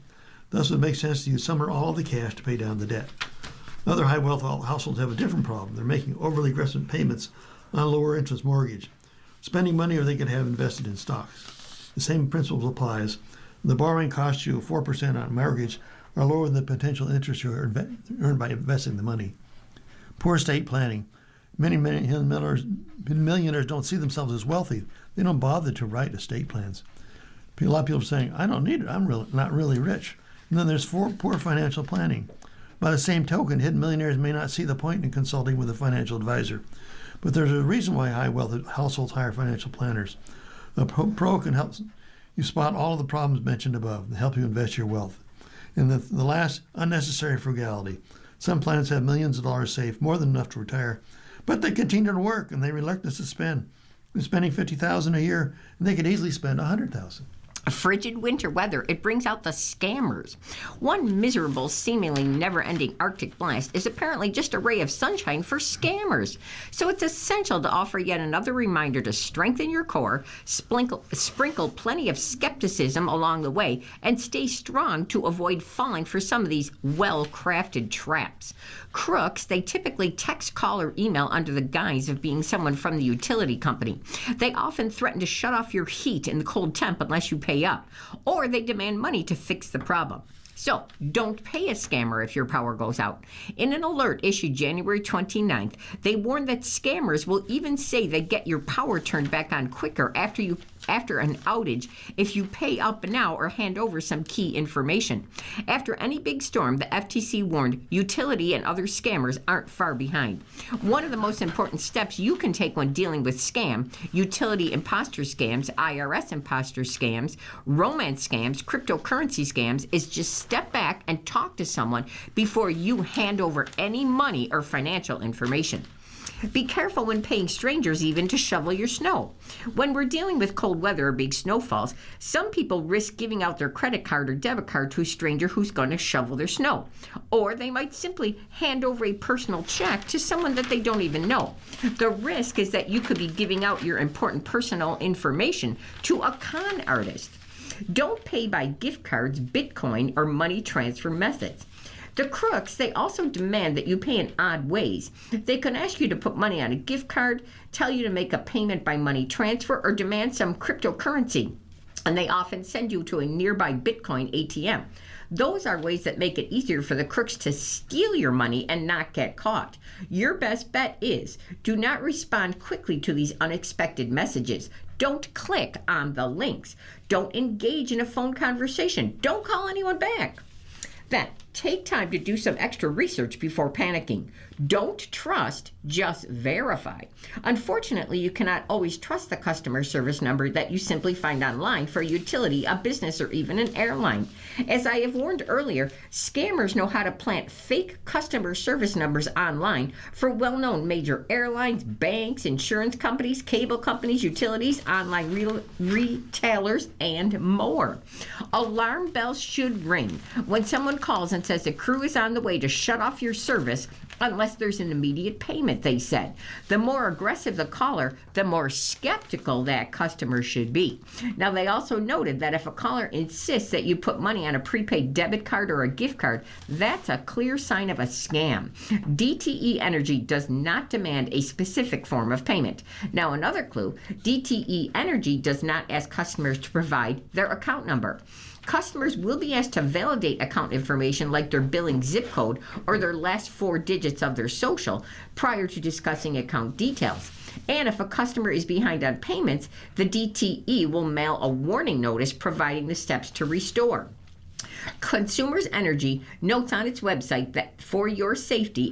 Thus, it makes sense to use some or all of the cash to pay down the debt. Other high-wealth households have a different problem. They're making overly aggressive payments on a lower interest mortgage, spending money or they could have invested in stocks. The same principle applies. The borrowing costs you 4% on a mortgage are lower than the potential interest you earn by investing the money. Poor estate planning. Many millionaires don't see themselves as wealthy. They don't bother to write estate plans. A lot of people are saying, I don't need it. I'm not really rich. And then there's poor financial planning. By the same token, hidden millionaires may not see the point in consulting with a financial advisor. But there's a reason why high-wealth households hire financial planners. A pro can help you spot all of the problems mentioned above and help you invest your wealth. And the last, unnecessary frugality. Some plans have millions of dollars saved, more than enough to retire, but they continue to work and they're reluctant to spend. They're spending $50,000 a year, and they could easily spend $100,000. Frigid winter weather, it brings out the scammers. One miserable, seemingly never-ending Arctic blast is apparently just a ray of sunshine for scammers. So it's essential to offer yet another reminder to strengthen your core, sprinkle plenty of skepticism along the way, and stay strong to avoid falling for some of these well-crafted traps. Crooks, they typically text, call, or email under the guise of being someone from the utility company. They often threaten to shut off your heat in the cold temp unless you pay up, or they demand money to fix the problem. So don't pay a scammer if your power goes out. In an alert issued January 29th, they warn that scammers will even say they get your power turned back on quicker after an outage if you pay up now or hand over some key information. After any big storm, the FTC warned utility and other scammers aren't far behind. One of the most important steps you can take when dealing with utility imposter scams, IRS imposter scams, romance scams, cryptocurrency scams, is just step back and talk to someone before you hand over any money or financial information. Be careful when paying strangers even to shovel your snow. When we're dealing with cold weather or big snowfalls, some people risk giving out their credit card or debit card to a stranger who's going to shovel their snow. Or they might simply hand over a personal check to someone that they don't even know. The risk is that you could be giving out your important personal information to a con artist. Don't pay by gift cards, Bitcoin, or money transfer methods. The crooks, they also demand that you pay in odd ways. They can ask you to put money on a gift card, tell you to make a payment by money transfer, or demand some cryptocurrency. And they often send you to a nearby Bitcoin ATM. Those are ways that make it easier for the crooks to steal your money and not get caught. Your best bet is do not respond quickly to these unexpected messages. Don't click on the links. Don't engage in a phone conversation. Don't call anyone back. Then, take time to do some extra research before panicking. Don't trust, just verify. Unfortunately, you cannot always trust the customer service number that you simply find online for a utility, a business, or even an airline. As I have warned earlier, scammers know how to plant fake customer service numbers online for well-known major airlines, banks, insurance companies, cable companies, utilities, online retailers, and more. Alarm bells should ring when someone calls and says the crew is on the way to shut off your service unless there's an immediate payment, they said. The more aggressive the caller, the more skeptical that customer should be. Now, they also noted that if a caller insists that you put money on a prepaid debit card or a gift card, that's a clear sign of a scam. DTE Energy does not demand a specific form of payment. Now, another clue, DTE Energy does not ask customers to provide their account number. Customers will be asked to validate account information like their billing zip code or their last 4 digits of their social prior to discussing account details. And if a customer is behind on payments, the DTE will mail a warning notice providing the steps to restore. Consumers Energy notes on its website that for your safety,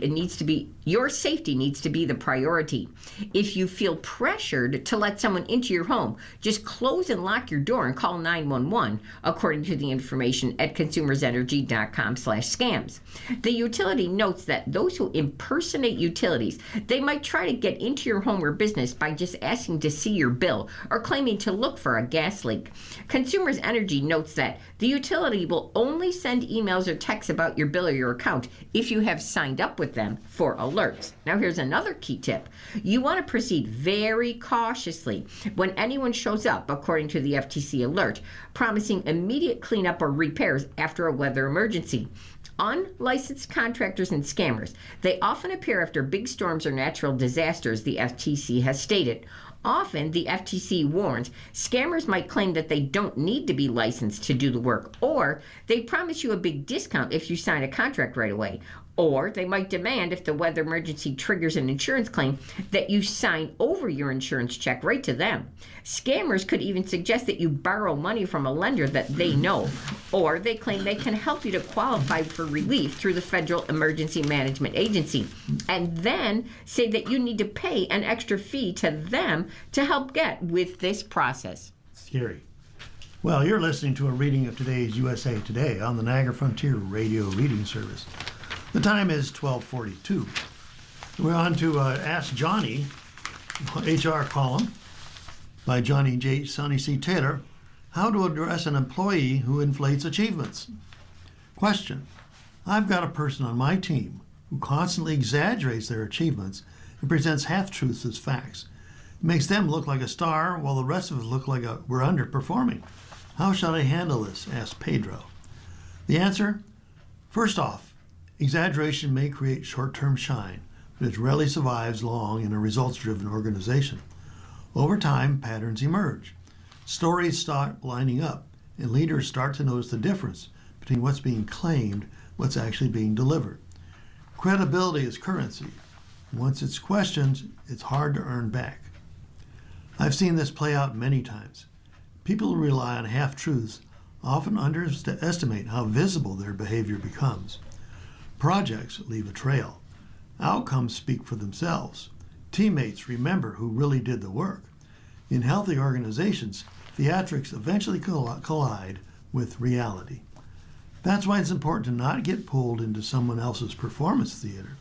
your safety needs to be the priority. If you feel pressured to let someone into your home, just close and lock your door and call 911, according to the information at consumersenergy.com/scams. The utility notes that those who impersonate utilities, they might try to get into your home or business by just asking to see your bill or claiming to look for a gas leak. Consumers Energy notes that the utility will only send emails or texts about your bill or your account if you have signed up with them for alerts. Now, here's another key tip. You want to proceed very cautiously when anyone shows up, according to the FTC alert, promising immediate cleanup or repairs after a weather emergency. Unlicensed contractors and scammers, they often appear after big storms or natural disasters, the FTC has stated. Often, the FTC warns, scammers might claim that they don't need to be licensed to do the work, or they promise you a big discount if you sign a contract right away. Or they might demand, if the weather emergency triggers an insurance claim, that you sign over your insurance check right to them. Scammers could even suggest that you borrow money from a lender that they know, or they claim they can help you to qualify for relief through the Federal Emergency Management Agency, and then say that you need to pay an extra fee to them to help get with this process. Scary. Well, you're listening to a reading of today's USA Today on the Niagara Frontier Radio Reading Service. The time is 12:42. We're on to Ask Johnny, HR column by Johnny C. Taylor, how to address an employee who inflates achievements. Question: I've got a person on my team who constantly exaggerates their achievements and presents half-truths as facts. It makes them look like a star while the rest of us look like we're underperforming. How should I handle this? Asked Pedro. The answer: first off, exaggeration may create short-term shine, but it rarely survives long in a results-driven organization. Over time, patterns emerge. Stories start lining up, and leaders start to notice the difference between what's being claimed and what's actually being delivered. Credibility is currency. Once it's questioned, it's hard to earn back. I've seen this play out many times. People who rely on half-truths often underestimate how visible their behavior becomes. Projects leave a trail. Outcomes speak for themselves. Teammates remember who really did the work. In healthy organizations, theatrics eventually collide with reality. That's why it's important to not get pulled into someone else's performance theater.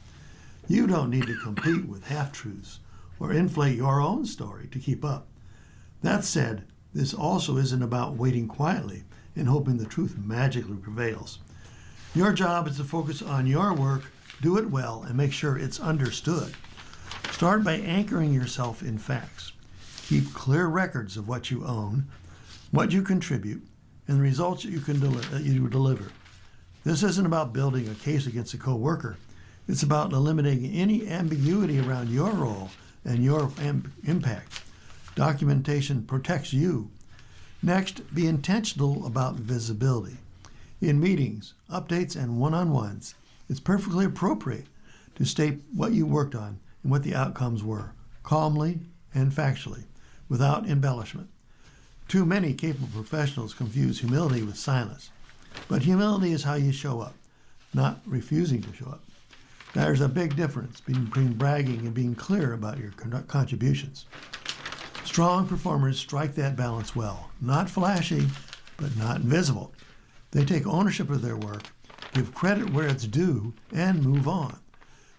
You don't need to compete with half-truths or inflate your own story to keep up. That said, this also isn't about waiting quietly and hoping the truth magically prevails. Your job is to focus on your work, do it well, and make sure it's understood. Start by anchoring yourself in facts. Keep clear records of what you own, what you contribute, and the results that you deliver. This isn't about building a case against a coworker. It's about eliminating any ambiguity around your role and your impact. Documentation protects you. Next, be intentional about visibility. In meetings, updates, and one-on-ones, it's perfectly appropriate to state what you worked on and what the outcomes were, calmly and factually, without embellishment. Too many capable professionals confuse humility with silence. But humility is how you show up, not refusing to show up. There's a big difference between bragging and being clear about your contributions. Strong performers strike that balance well. Not flashy, but not invisible. They take ownership of their work, give credit where it's due, and move on.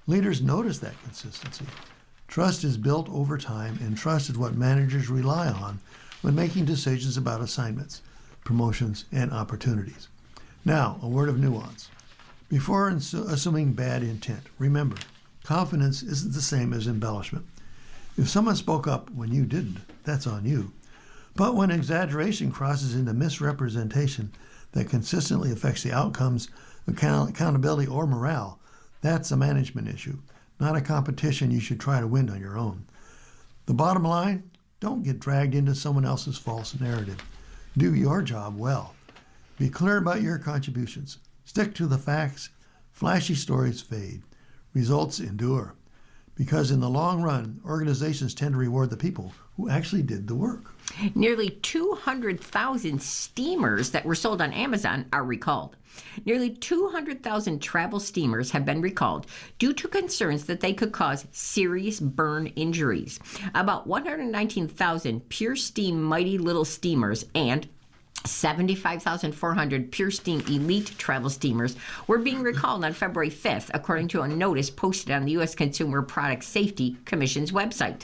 Leaders notice that consistency. Trust is built over time, and trust is what managers rely on when making decisions about assignments, promotions, and opportunities. Now, a word of nuance. Before assuming bad intent, remember, confidence isn't the same as embellishment. If someone spoke up when you didn't, that's on you. But when exaggeration crosses into misrepresentation that consistently affects the outcomes, accountability, or morale, that's a management issue, not a competition you should try to win on your own. The bottom line, don't get dragged into someone else's false narrative. Do your job well. Be clear about your contributions. Stick to the facts. Flashy stories fade. Results endure. Because in the long run, organizations tend to reward the people who actually did the work. Nearly 200,000 steamers that were sold on Amazon are recalled. Nearly 200,000 travel steamers have been recalled due to concerns that they could cause serious burn injuries. About 119,000 Pure Steam Mighty Little steamers and 75,400 Pure Steam Elite travel steamers were being recalled on February 5th, according to a notice posted on the U.S. Consumer Product Safety Commission's website.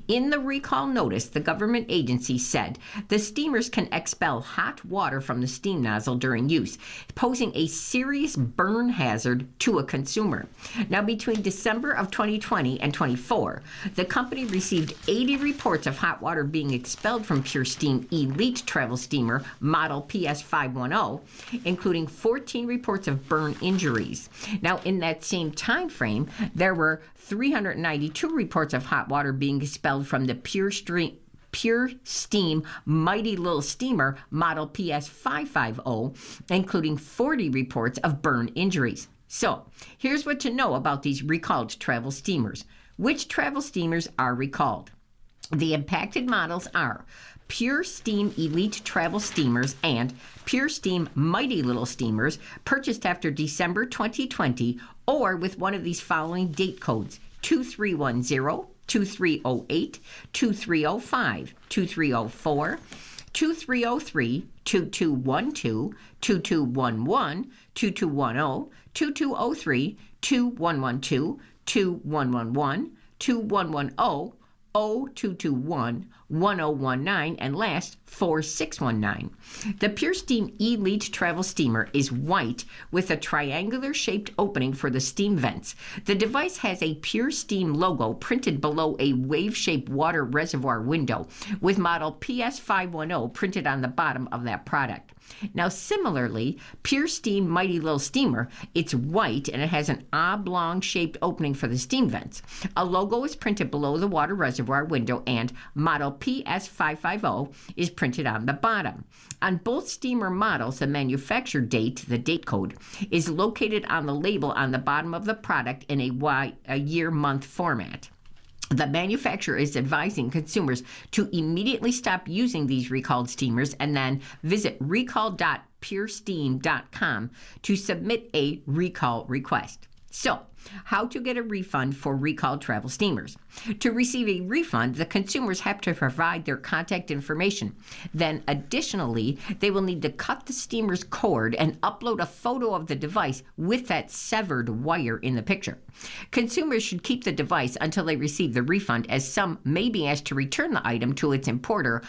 In the recall notice, the government agency said the steamers can expel hot water from the steam nozzle during use, posing a serious burn hazard to a consumer. Now, between December of 2020 and 24, the company received 80 reports of hot water being expelled from Pure Steam Elite travel steamer model PS510, including 14 reports of burn injuries. Now, in that same time frame, there were 392 reports of hot water being expelled from the Pure Steam Mighty Little steamer model PS550, including 40 reports of burn injuries. So, here's what to know about these recalled travel steamers. Which travel steamers are recalled? The impacted models are Pure Steam Elite travel steamers and Pure Steam Mighty Little steamers purchased after December 2020 or with one of these following date codes: 2310, 2308, 2305, 2304, 2303, 2212, 2211, 2210, 2203, 2112, 2111, 2110, 0221, 1019, and last 4619. The Pure Steam Elite travel steamer is white with a triangular shaped opening for the steam vents. The device has a Pure Steam logo printed below a wave-shaped water reservoir window with model PS510 printed on the bottom of that product. Now, similarly, Pure Steam Mighty Little steamer, it's white and it has an oblong-shaped opening for the steam vents. A logo is printed below the water reservoir window and model PS550 is printed on the bottom. On both steamer models, the manufacture date, the date code, is located on the label on the bottom of the product in a year-month format. The manufacturer is advising consumers to immediately stop using these recalled steamers and then visit recall.puresteam.com to submit a recall request. So, how to get a refund for recalled travel steamers. To receive a refund, the consumers have to provide their contact information. Then, additionally, they will need to cut the steamer's cord and upload a photo of the device with that severed wire in the picture. Consumers should keep the device until they receive the refund, as some may be asked to return the item to its importer,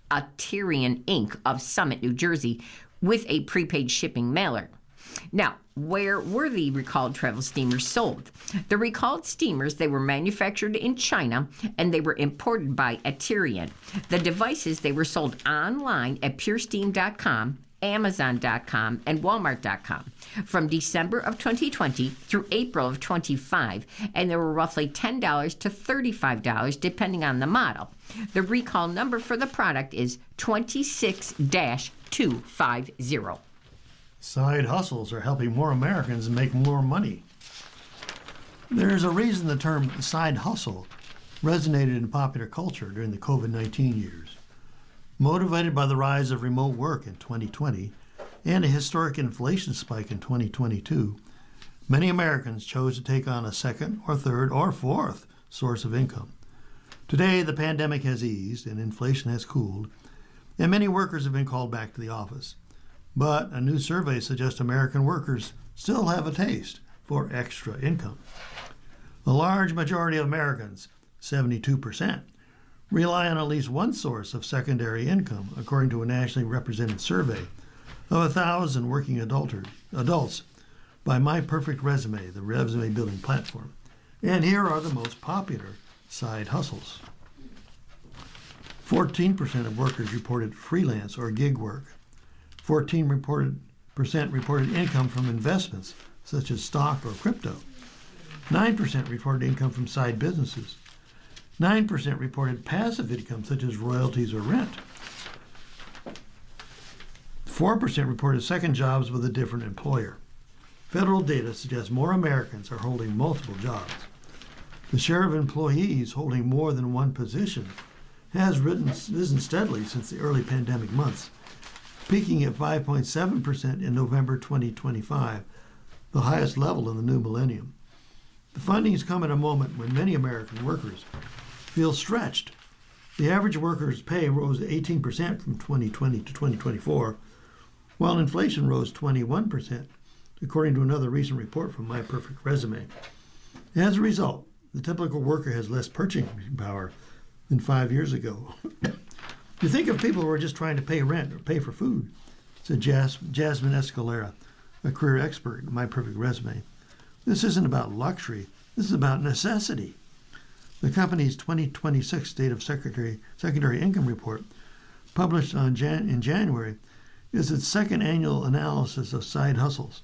Aterian Inc. of Summit, New Jersey, with a prepaid shipping mailer. Now, where were the recalled travel steamers sold? The recalled steamers, they were manufactured in China and they were imported by Aterian. The devices, they were sold online at puresteam.com, Amazon.com, and Walmart.com from December of 2020 through April of 25, and there were roughly $10 to $35 depending on the model. The recall number for the product is 26-250. Side hustles are helping more Americans make more money. There's a reason the term side hustle resonated in popular culture during the COVID-19 years. Motivated by the rise of remote work in 2020 and a historic inflation spike in 2022, many Americans chose to take on a second or third or fourth source of income. Today, the pandemic has eased and inflation has cooled, and many workers have been called back to the office. But a new survey suggests American workers still have a taste for extra income. A large majority of Americans, 72%, rely on at least one source of secondary income, according to a nationally represented survey of 1,000 working adults by My Perfect Resume, the resume building platform. And here are the most popular side hustles. 14% of workers reported freelance or gig work. 14% reported income from investments, such as stock or crypto. 9% reported income from side businesses. 9% reported passive income, such as royalties or rent. 4% reported second jobs with a different employer. Federal data suggests more Americans are holding multiple jobs. The share of employees holding more than one position has risen steadily since the early pandemic months, peaking at 5.7% in November 2025, the highest level in the new millennium. The findings come at a moment when many American workers feel stretched. The average worker's pay rose 18% from 2020 to 2024, while inflation rose 21%, according to another recent report from My Perfect Resume. As a result, the typical worker has less purchasing power than 5 years ago. You think of people who are just trying to pay rent or pay for food, said Jasmine Escalera, a career expert in My Perfect Resume. This isn't about luxury. This is about necessity. The company's 2026 State of Secondary Income Report, published in January, is its second annual analysis of side hustles.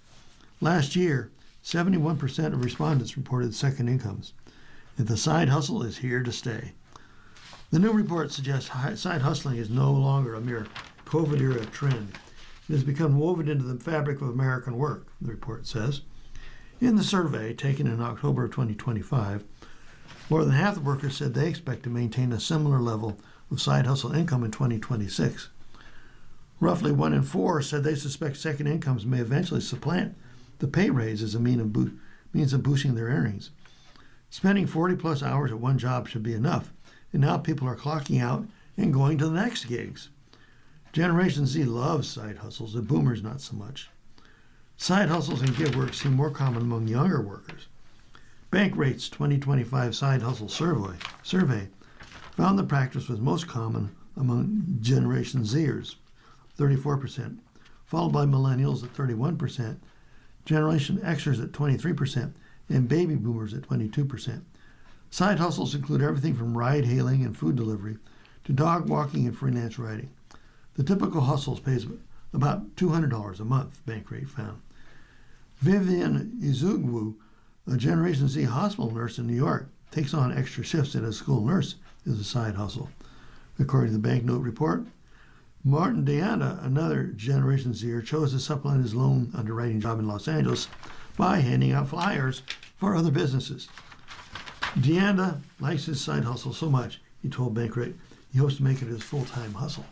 Last year, 71% of respondents reported second incomes, and the side hustle is here to stay. The new report suggests side hustling is no longer a mere COVID-era trend. It has become woven into the fabric of American work, the report says. In the survey taken in October of 2025, more than half the workers said they expect to maintain a similar level of side hustle income in 2026. Roughly 1 in 4 said they suspect second incomes may eventually supplant the pay raise as a means of boosting their earnings. Spending 40-plus hours at one job should be enough, and now people are clocking out and going to the next gigs. Generation Z loves side hustles, the boomers not so much. Side hustles and gig work seem more common among younger workers. Bankrate's 2025 Side Hustle survey found the practice was most common among Generation Zers, 34%, followed by Millennials at 31%, Generation Xers at 23%, and Baby Boomers at 22%. Side hustles include everything from ride-hailing and food delivery to dog walking and freelance writing. The typical hustles pays about $200 a month, Bankrate found. Vivian Izugwu, a Generation Z hospital nurse in New York, takes on extra shifts as a school nurse as a side hustle. According to the banknote report, Martin Deanda, another Generation Zer, chose to supplement his loan underwriting job in Los Angeles by handing out flyers for other businesses. Deanda likes his side hustle so much, he told Bankrate, he hopes to make it his full-time hustle.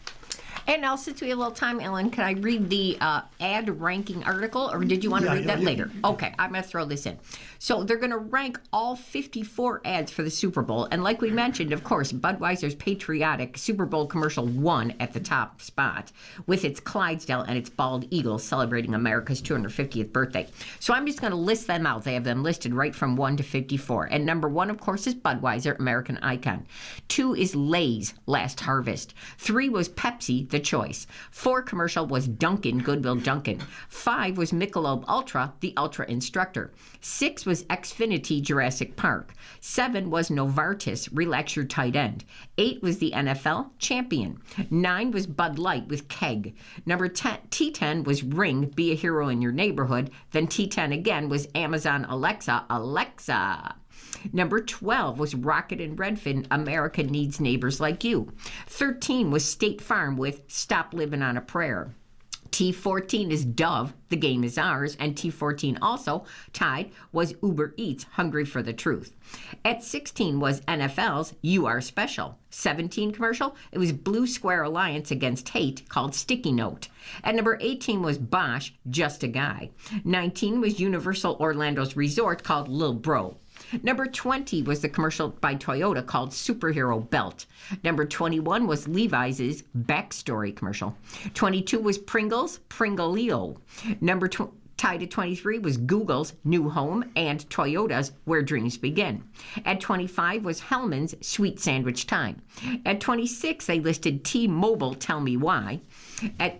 And now, since we have a little time, Ellen, can I read the ad ranking article, or did you want to read that later? Okay, I'm going to throw this in. So they're going to rank all 54 ads for the Super Bowl. And like we mentioned, of course, Budweiser's patriotic Super Bowl commercial won at the top spot with its Clydesdale and its bald eagle celebrating America's 250th birthday. So I'm just going to list them out. They have them listed right from 1 to 54. And number 1, of course, is Budweiser, American icon. 2 is Lay's, Last Harvest. 3 was Pepsi, The Choice. 4 commercial was Dunkin', Goodwill Dunkin'. 5 was Michelob Ultra, the Ultra Instructor. 6 was Xfinity, Jurassic Park. 7 was Novartis, Relax Your Tight End. 8 was the NFL, Champion. 9 was Bud Light with Keg. Number 10, T10 was Ring, Be a Hero in Your Neighborhood. Then T10 again was Amazon Alexa, Alexa. Number 12 was Rocket and Redfin, America Needs Neighbors Like You. 13 was State Farm with Stop Living on a Prayer. T14 is Dove, The Game Is Ours, and T14 also tied was Uber Eats, Hungry for the Truth. At 16 was NFL's You Are Special. 17 commercial, it was Blue Square Alliance Against Hate called Sticky Note. At number 18 was Bosch, Just a Guy. 19 was Universal Orlando's resort called Lil Bro. Number 20 was the commercial by Toyota called Superhero Belt. Number 21 was Levi's Backstory commercial. 22 was Pringles, Pringleo. Tied at 23 was Google's New Home and Toyota's Where Dreams Begin. At 25 was Hellman's Sweet Sandwich Time. At 26, they listed T-Mobile Tell Me Why.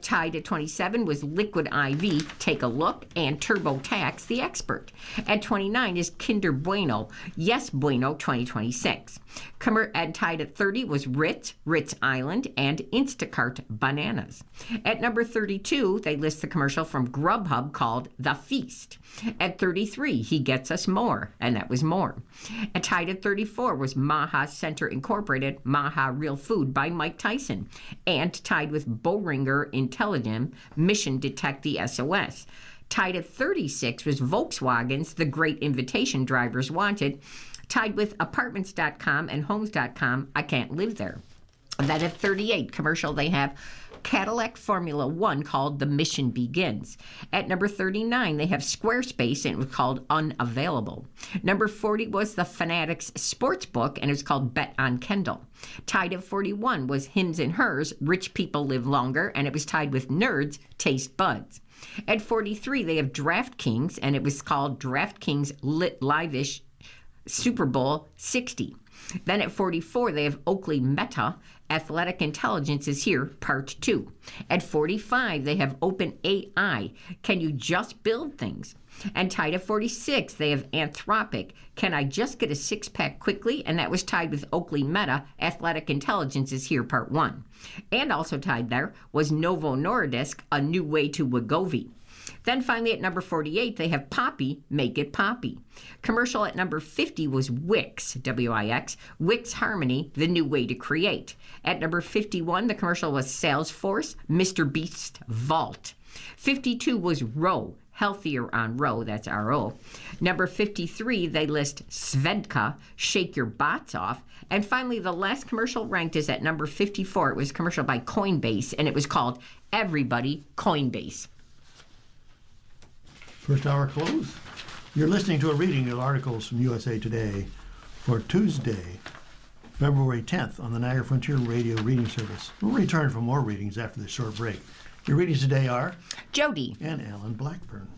Tied at 27 was Liquid IV, Take a Look, and TurboTax, The Expert. At 29 is Kinder Bueno, Yes Bueno 2026. And tied at 30 was Ritz, Ritz Island, and Instacart Bananas. At number 32, they list the commercial from Grubhub called The Feast. At 33, He Gets Us More, and that was more. And tied at 34 was Maha Center Incorporated, Maha Real Food by Mike Tyson. And tied with Boehringer Intelligent, Mission Detect the SOS. Tied at 36 was Volkswagen's The Great Invitation, Drivers Wanted. Tied with Apartments.com and Homes.com, I Can't Live There. And then at 38, commercial, they have Cadillac Formula One called The Mission Begins. At number 39, they have Squarespace, and it was called Unavailable. Number 40 was the Fanatics Sportsbook, and it was called Bet on Kendall. Tied at 41 was Hims and Hers, Rich People Live Longer, and it was tied with Nerds, Taste Buds. At 43, they have DraftKings, and it was called DraftKings Live-ish Super Bowl 60. Then at 44, they have Oakley Meta, Athletic Intelligence is Here, Part 2. At 45, they have OpenAI, Can You Just Build Things? And tied at 46, they have Anthropic, Can I Just Get a Six-Pack Quickly? And that was tied with Oakley Meta, Athletic Intelligence is Here, Part 1. And also tied there was Novo Nordisk, A New Way to Wegovy. Then finally at number 48, they have Poppy, Make It Poppy. Commercial at number 50 was Wix, W-I-X, Wix Harmony, The New Way to Create. At number 51, the commercial was Salesforce, Mr. Beast Vault. 52 was Row, Healthier on Row, that's R-O. Number 53, they list Svedka, Shake Your Bots Off. And finally, the last commercial ranked is at number 54. It was a commercial by Coinbase, and it was called Everybody Coinbase. First hour close. You're listening to a reading of articles from USA Today for Tuesday, February 10th on the Niagara Frontier Radio Reading Service. We'll return for more readings after this short break. Your readings today are Jody and Alan Blackburn.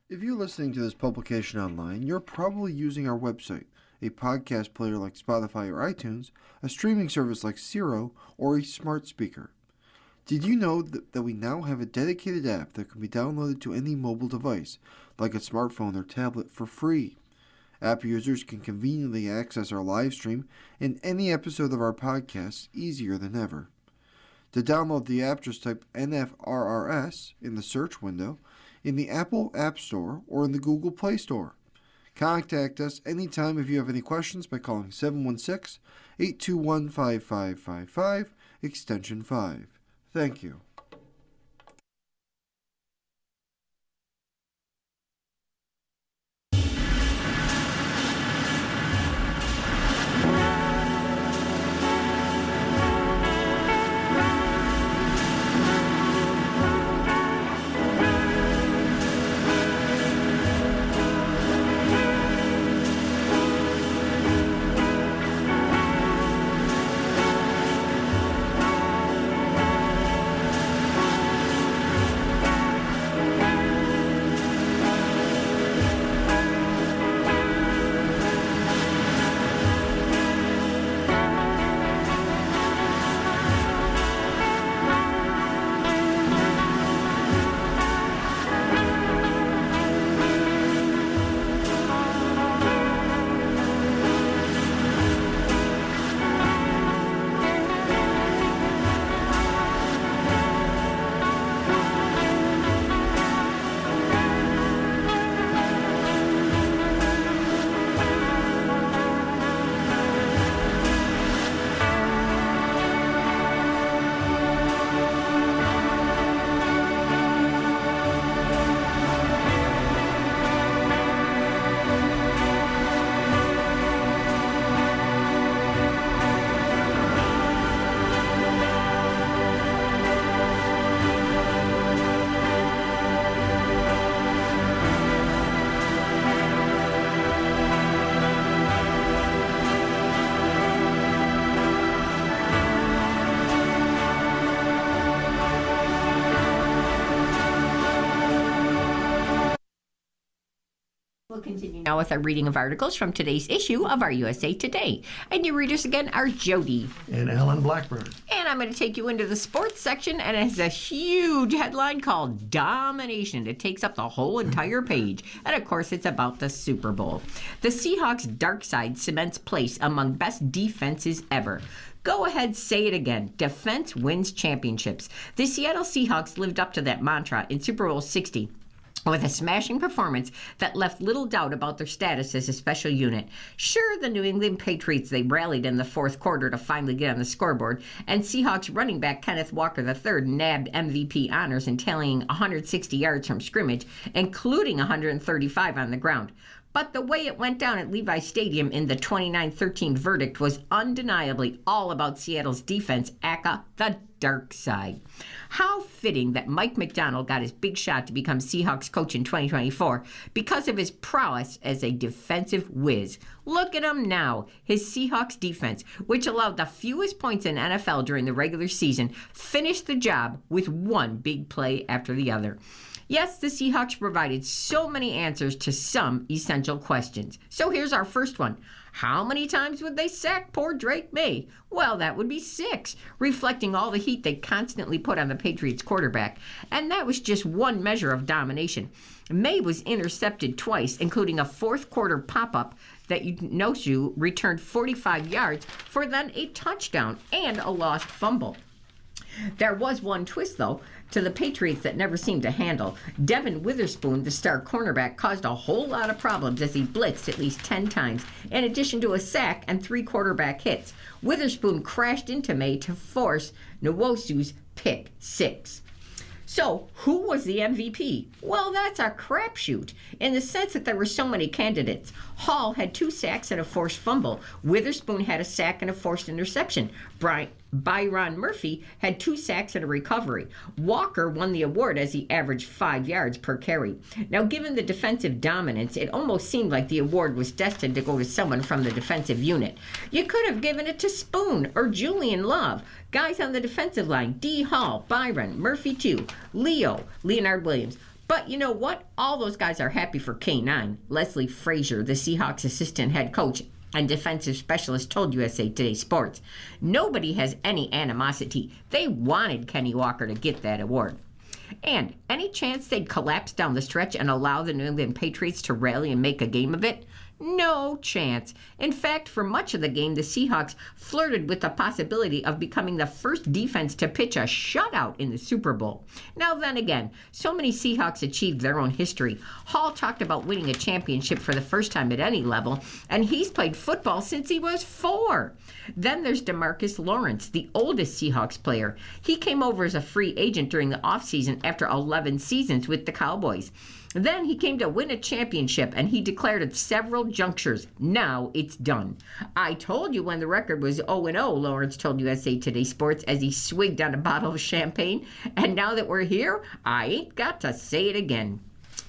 If you're listening to this publication online, you're probably using our website, a podcast player like Spotify or iTunes, a streaming service like Siro, or a smart speaker. Did you know that we now have a dedicated app that can be downloaded to any mobile device, like a smartphone or tablet, for free? App users can conveniently access our live stream and any episode of our podcast easier than ever. To download the app, just type NFRRS in the search window in the Apple App Store or in the Google Play Store. Contact us anytime if you have any questions by calling 716-821-5555, extension 5. Thank you. We'll continue now with our reading of articles from today's issue of our USA Today. And your readers again are Jody. And Alan Blackburn. And I'm going to take you into the sports section, and it has a huge headline called Domination. It takes up the whole entire page. And of course, it's about the Super Bowl. The Seahawks' dark side cements place among best defenses ever. Go ahead, say it again. Defense wins championships. The Seattle Seahawks lived up to that mantra in Super Bowl 60. With a smashing performance that left little doubt about their status as a special unit. Sure, the New England Patriots, they rallied in the fourth quarter to finally get on the scoreboard, and Seahawks running back Kenneth Walker III nabbed MVP honors in tallying 160 yards from scrimmage, including 135 on the ground. But the way it went down at Levi Stadium in the 29-13 verdict was undeniably all about Seattle's defense, aka the dark side. How fitting that Mike Macdonald got his big shot to become Seahawks coach in 2024 because of his prowess as a defensive whiz. Look at him now. His Seahawks defense, which allowed the fewest points in NFL during the regular season, finished the job with one big play after the other. Yes, the Seahawks provided so many answers to some essential questions. So here's our first one. How many times would they sack poor Drake May? Well, that would be 6, reflecting all the heat they constantly put on the Patriots quarterback. And that was just one measure of domination. May was intercepted twice, including a fourth quarter pop-up that Unosu returned 45 yards for then a touchdown and a lost fumble. There was one twist, though, to the Patriots that never seemed to handle. Devin Witherspoon, the star cornerback, caused a whole lot of problems as he blitzed at least 10 times, in addition to a sack and 3 quarterback hits. Witherspoon crashed into May to force Nwosu's pick 6. So, who was the MVP? Well, that's a crapshoot, in the sense that there were so many candidates. Hall had 2 sacks and a forced fumble. Witherspoon had a sack and a forced interception. Byron Murphy had 2 sacks and a recovery. Walker won the award as he averaged 5 yards per carry. Now, given the defensive dominance, it almost seemed like the award was destined to go to someone from the defensive unit. You could have given it to Spoon or Julian Love. Guys on the defensive line, D. Hall, Byron, Murphy too, Leonard Williams. But you know what? All those guys are happy for K9. Leslie Frazier, the Seahawks assistant head coach and defensive specialist, told USA Today Sports. Nobody has any animosity. They wanted Kenny Walker to get that award. And any chance they'd collapse down the stretch and allow the New England Patriots to rally and make a game of it? No chance. In fact, for much of the game, the Seahawks flirted with the possibility of becoming the first defense to pitch a shutout in the Super Bowl. Now then again, so many Seahawks achieved their own history. Hall talked about winning a championship for the first time at any level, and he's played football since he was 4. Then there's DeMarcus Lawrence, the oldest Seahawks player. He came over as a free agent during the offseason after 11 seasons with the Cowboys. Then he came to win a championship, and he declared at several junctures, now it's done. I told you when the record was 0-0, Lawrence told USA Today Sports as he swigged on a bottle of champagne. And now that we're here, I ain't got to say it again.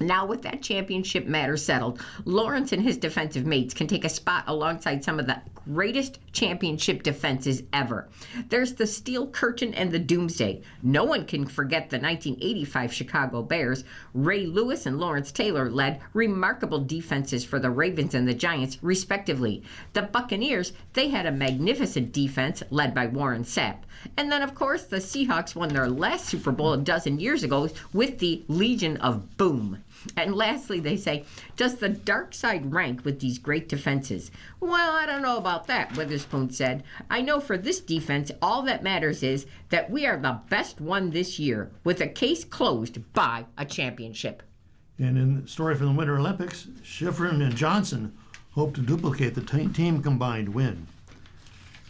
Now, with that championship matter settled, Lawrence and his defensive mates can take a spot alongside some of the greatest championship defenses ever. There's the Steel Curtain and the Doomsday. No one can forget the 1985 Chicago Bears. Ray Lewis and Lawrence Taylor led remarkable defenses for the Ravens and the Giants, respectively. The Buccaneers, they had a magnificent defense led by Warren Sapp. And then, of course, the Seahawks won their last Super Bowl a dozen years ago with the Legion of Boom. And lastly, they say, does the dark side rank with these great defenses? Well, I don't know about that, Witherspoon said. I know for this defense, all that matters is that we are the best one this year, with a case closed by a championship. And in the story from the Winter Olympics, Schifrin and Johnson hope to duplicate the team combined win.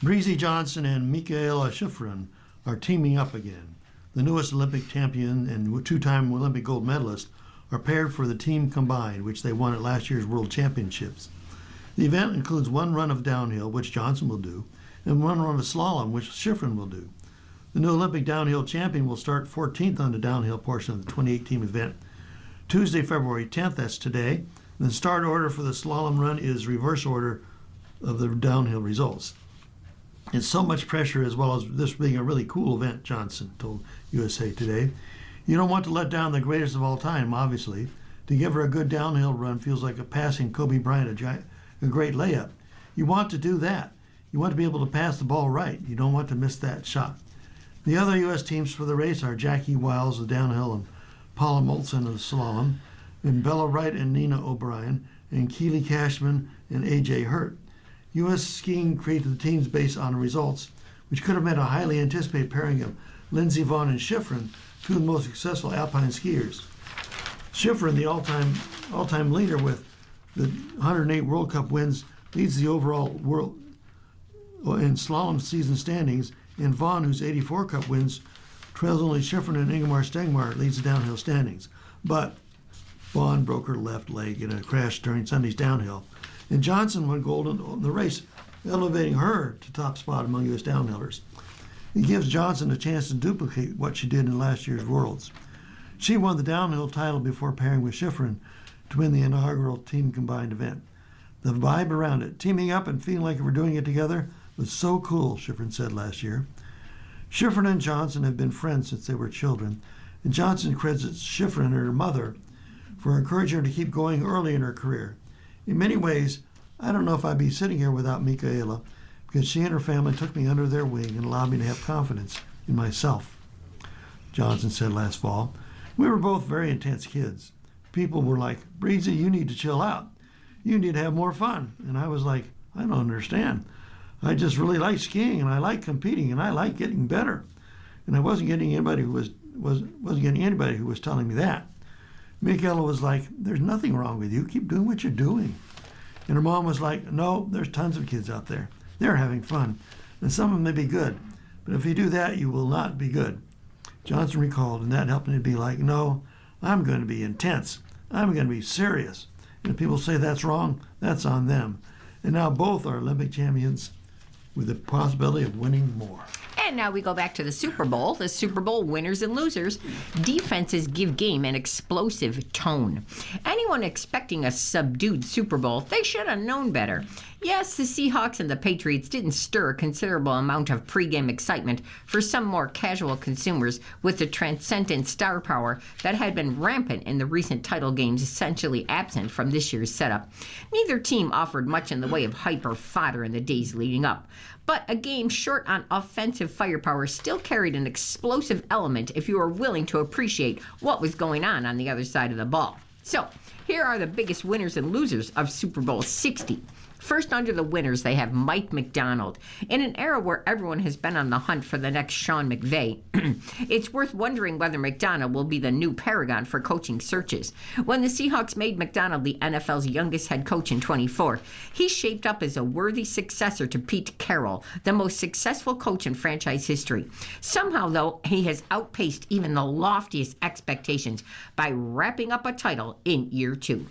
Breezy Johnson and Michaela Schifrin are teaming up again. The newest Olympic champion and 2-time Olympic gold medalist are paired for the team combined, which they won at last year's World Championships. The event includes 1 run of downhill, which Johnson will do, and 1 run of slalom, which Schifrin will do. The new Olympic downhill champion will start 14th on the downhill portion of the 28-team event Tuesday, February 10th, that's today. The start order for the slalom run is reverse order of the downhill results. It's so much pressure, as well as this being a really cool event, Johnson told USA Today. You don't want to let down the greatest of all time, obviously. To give her a good downhill run feels like passing Kobe Bryant a great layup. You want to do that. You want to be able to pass the ball right. You don't want to miss that shot. The other U.S. teams for the race are Jackie Wiles, the downhill, and Paula Molson, the slalom, and Bella Wright and Nina O'Brien, and Keely Cashman and A.J. Hurt. U.S. skiing created the teams based on results, which could have meant a highly anticipated pairing of Lindsey Vonn and Schifrin, two of the most successful alpine skiers. Schifrin, the all-time leader with the 108 World Cup wins, leads the overall world in slalom season standings, and Vonn, whose 84 Cup wins, trails only Schifrin and Ingemar Stenmark, leads the downhill standings. But Vonn broke her left leg in a crash during Sunday's downhill, and Johnson won gold in the race, elevating her to top spot among U.S. downhillers. It gives Johnson a chance to duplicate what she did in last year's Worlds. She won the downhill title before pairing with Schifrin to win the inaugural team combined event. The vibe around it, teaming up and feeling like we're doing it together, was so cool, Schifrin said last year. Schifrin and Johnson have been friends since they were children, and Johnson credits Schifrin and her mother for encouraging her to keep going early in her career. In many ways, I don't know if I'd be sitting here without Michaela, because she and her family took me under their wing and allowed me to have confidence in myself, Johnson said last fall. We were both very intense kids. People were like, Breezy, you need to chill out. You need to have more fun. And I was like, I don't understand. I just really like skiing, and I like competing, and I like getting better. And I wasn't getting anybody who was telling me that. Michaela was like, there's nothing wrong with you. Keep doing what you're doing. And her mom was like, no, there's tons of kids out there. They're having fun. And some of them may be good. But if you do that, you will not be good. Johnson recalled, and that helped me to be like, no, I'm going to be intense. I'm going to be serious. And if people say that's wrong, that's on them. And now both are Olympic champions with the possibility of winning more. And now we go back to the Super Bowl winners and losers. Defenses give game an explosive tone. Anyone expecting a subdued Super Bowl, they should have known better. Yes, the Seahawks and the Patriots didn't stir a considerable amount of pregame excitement for some more casual consumers with the transcendent star power that had been rampant in the recent title games, essentially absent from this year's setup. Neither team offered much in the way of hype or fodder in the days leading up. But a game short on offensive firepower still carried an explosive element if you were willing to appreciate what was going on the other side of the ball. So, here are the biggest winners and losers of Super Bowl 60. First, under the winners, they have Mike Macdonald. In an era where everyone has been on the hunt for the next Sean McVay, it's worth wondering whether Macdonald will be the new paragon for coaching searches. When the Seahawks made Macdonald the NFL's youngest head coach in 24, he shaped up as a worthy successor to Pete Carroll, the most successful coach in franchise history. Somehow, though, he has outpaced even the loftiest expectations by wrapping up a title in year 2.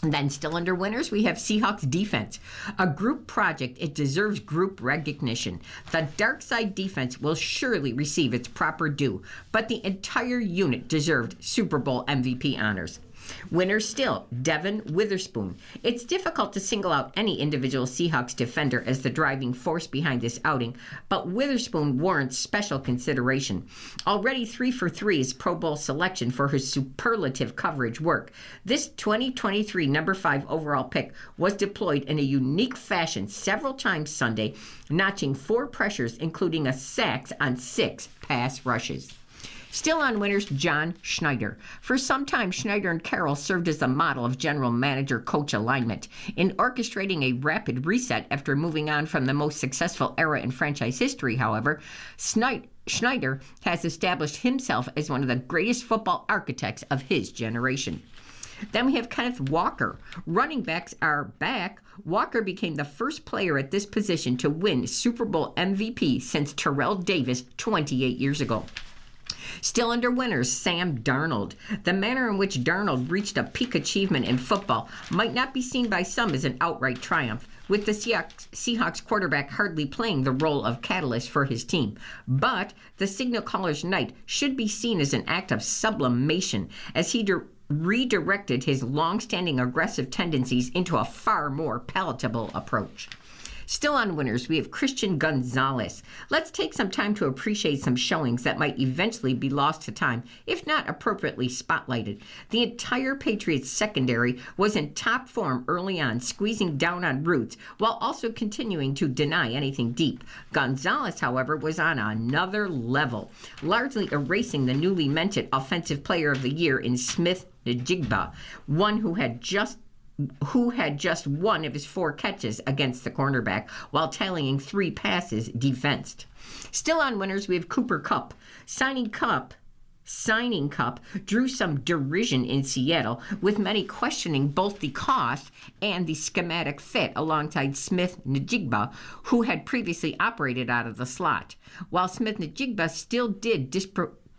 Then still under winners, we have Seahawks defense. A group project, it deserves group recognition. The dark side defense will surely receive its proper due, but the entire unit deserved Super Bowl MVP honors. Winner still, Devin Witherspoon. It's difficult to single out any individual Seahawks defender as the driving force behind this outing, but Witherspoon warrants special consideration. Already 3 for 3 is Pro Bowl selection for his superlative coverage work. This 2023 number 5 overall pick was deployed in a unique fashion several times Sunday, notching 4 pressures, including a sack on 6 pass rushes. Still on winners, John Schneider. For some time, Schneider and Carroll served as a model of general manager-coach alignment. In orchestrating a rapid reset after moving on from the most successful era in franchise history, however, Schneider has established himself as one of the greatest football architects of his generation. Then we have Kenneth Walker. Running backs are back. Walker became the first player at this position to win Super Bowl MVP since Terrell Davis 28 years ago. Still under winners, Sam Darnold. The manner in which Darnold reached a peak achievement in football might not be seen by some as an outright triumph, with the Seahawks quarterback hardly playing the role of catalyst for his team. But the signal caller's night should be seen as an act of sublimation as he redirected his long-standing aggressive tendencies into a far more palatable approach. Still on winners, we have Christian Gonzalez. Let's take some time to appreciate some showings that might eventually be lost to time, if not appropriately spotlighted. The entire Patriots secondary was in top form early on, squeezing down on routes while also continuing to deny anything deep. Gonzalez, however, was on another level, largely erasing the newly minted Offensive Player of the Year in Smith Njigba, one who had just one of his 4 catches against the cornerback while tallying 3 passes defensed. Still on winners, we have Cooper Kupp. Signing Kupp drew some derision in Seattle, with many questioning both the cost and the schematic fit alongside Smith Njigba, who had previously operated out of the slot. While Smith Njigba still did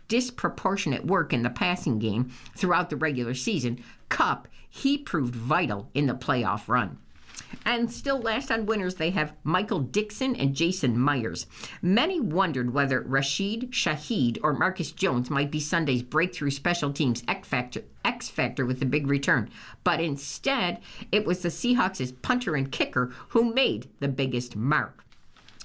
disproportionate work in the passing game throughout the regular season, Kupp, he proved vital in the playoff run. And still last on winners, they have Michael Dixon and Jason Myers. Many wondered whether Rashid Shaheed or Marcus Jones might be Sunday's breakthrough special teams X factor with the big return. But instead, it was the Seahawks' punter and kicker who made the biggest mark.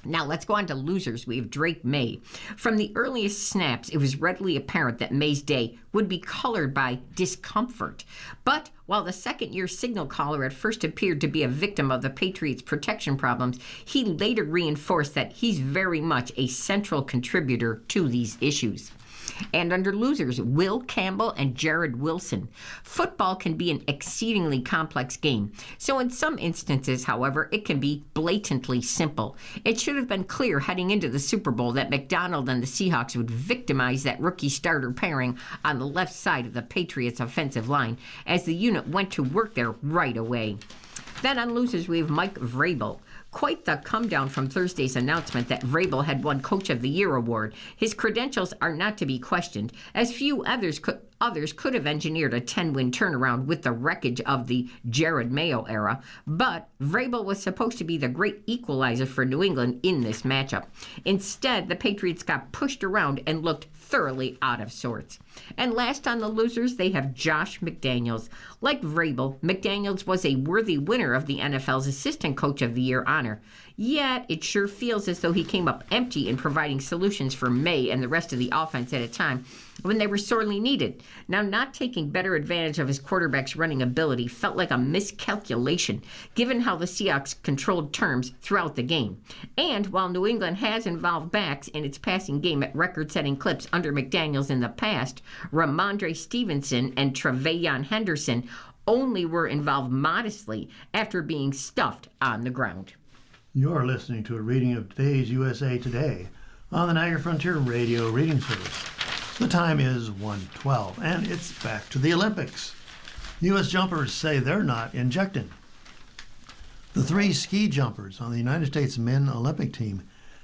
Now let's go on to losers. We have Drake May. From the earliest snaps, it was readily apparent that May's day would be colored by discomfort. But while the second-year signal caller at first appeared to be a victim of the Patriots' protection problems, he later reinforced that he's very much a central contributor to these issues. And under losers, Will Campbell and Jared Wilson. Football can be an exceedingly complex game. So in some instances, however, it can be blatantly simple. It should have been clear heading into the Super Bowl that McDonald and the Seahawks would victimize that rookie starter pairing on the left side of the Patriots' offensive line as the unit went to work there right away. Then on losers, we have Mike Vrabel. Quite the come down from Thursday's announcement that Vrabel had won Coach of the Year award. His credentials are not to be questioned, as few others could have engineered a 10-win turnaround with the wreckage of the Jared Mayo era. But Vrabel was supposed to be the great equalizer for New England in this matchup. Instead, the Patriots got pushed around and looked thoroughly out of sorts. And last on the losers, they have Josh McDaniels. Like Vrabel, McDaniels was a worthy winner of the NFL's Assistant Coach of the Year honor. Yet, it sure feels as though he came up empty in providing solutions for May and the rest of the offense at a time when they were sorely needed. Now, not taking better advantage of his quarterback's running ability felt like a miscalculation, given how the Seahawks controlled terms throughout the game. And while New England has involved backs in its passing game at record-setting clips under McDaniels in the past, Ramondre Stevenson and Trevelyan Henderson only were involved modestly after being stuffed on the ground. You're listening to a reading of today's USA Today on the Niagara Frontier Radio Reading Service. The time is 1:12, and it's back to the Olympics. U.S. jumpers say they're not injecting. The 3 ski jumpers on the United States men Olympic team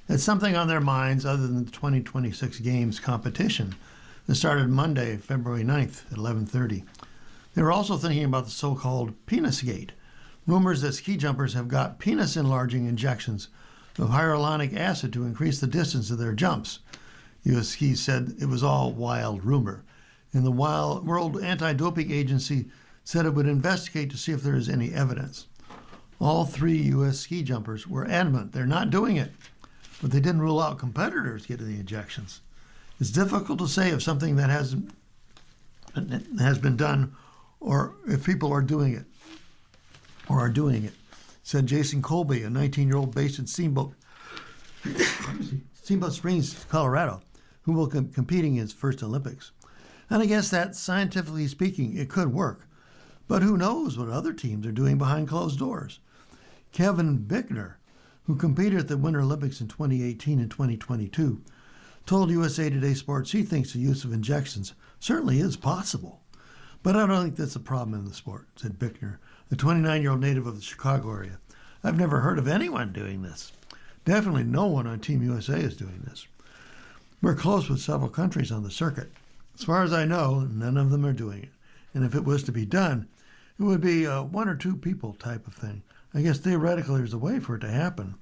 had something on their minds other than the 2026 Games competition that started Monday, February 9th at 11:30. They were also thinking about the so-called penis gate, rumors that ski jumpers have got penis-enlarging injections of hyaluronic acid to increase the distance of their jumps. U.S. Ski said it was all wild rumor, and the World Anti-Doping Agency said it would investigate to see if there is any evidence. All 3 U.S. ski jumpers were adamant they're not doing it, but they didn't rule out competitors getting the injections. It's difficult to say if something that has been done or if people are doing it, said Jason Colby, a 19-year-old based in Steamboat Springs, Colorado, who will be competing in his first Olympics. And I guess that, scientifically speaking, it could work. But who knows what other teams are doing behind closed doors? Kevin Bickner, who competed at the Winter Olympics in 2018 and 2022, told USA Today Sports he thinks the use of injections certainly is possible. But I don't think that's a problem in the sport, said Bickner, a 29-year-old native of the Chicago area. I've never heard of anyone doing this. Definitely no one on Team USA is doing this. We're close with several countries on the circuit. As far as I know, none of them are doing it. And if it was to be done, it would be a 1 or 2 people type of thing. I guess theoretically there's a way for it to happen.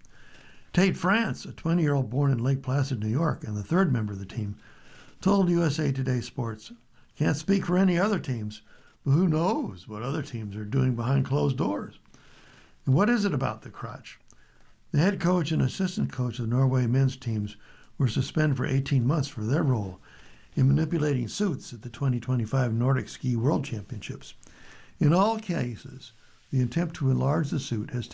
Tate France, a 20-year-old born in Lake Placid, New York, and the 3rd member of the team, told USA Today Sports, "Can't speak for any other teams, but who knows what other teams are doing behind closed doors." And what is it about the crotch? The head coach and assistant coach of the Norway men's teams were suspended for 18 months for their role in manipulating suits at the 2025 Nordic Ski World Championships. In all cases, the attempt to enlarge the suit had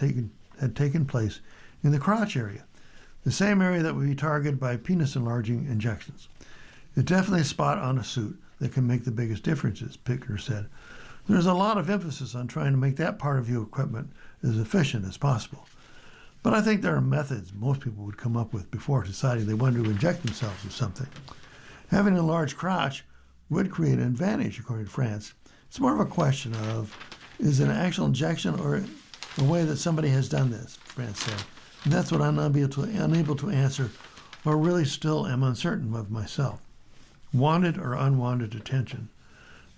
taken place in the crotch area, the same area that would be targeted by penis enlarging injections. It's definitely a spot on a suit that can make the biggest differences, Bittner said. There's a lot of emphasis on trying to make that part of your equipment as efficient as possible. But I think there are methods most people would come up with before deciding they wanted to inject themselves with something. Having a large crotch would create an advantage, according to France. It's more of a question of, is it an actual injection or a way that somebody has done this, France said. And that's what I'm unable to answer, or really still am uncertain of myself. Wanted or unwanted attention.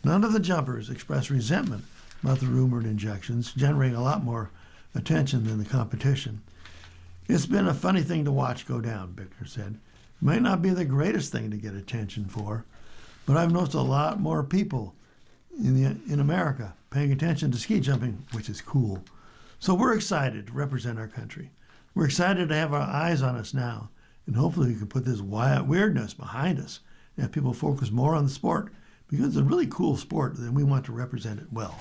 None of the jumpers expressed resentment about the rumored injections, generating a lot more attention than the competition. It's been a funny thing to watch go down, Bittner said. It might not be the greatest thing to get attention for, but I've noticed a lot more people in America paying attention to ski jumping, which is cool. So we're excited to represent our country. We're excited to have our eyes on us now, and hopefully we can put this weirdness behind us and have people focus more on the sport, because it's a really cool sport and we want to represent it well.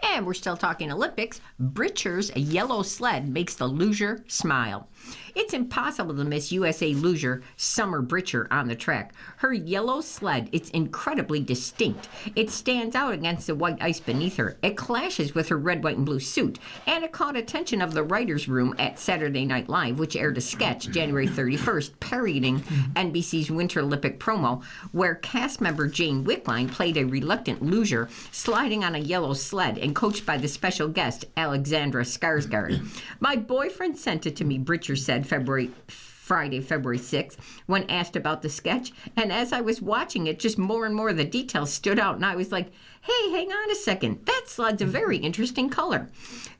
And we're still talking Olympics. Britcher's yellow sled makes the luger smile. It's impossible to miss USA luger Summer Britcher on the track. Her yellow sled, it's incredibly distinct. It stands out against the white ice beneath her. It clashes with her red, white, and blue suit. And it caught attention of the writers' room at Saturday Night Live, which aired a sketch January 31st, parodying NBC's Winter Olympic promo, where cast member Jane Wickline played a reluctant luger sliding on a yellow sled and coached by the special guest, Alexandra Skarsgård. My boyfriend sent it to me, Britcher said Friday, February 6th, when asked about the sketch. And as I was watching it, just more and more of the details stood out. And I was like, hey, hang on a second. That sled's a very interesting color.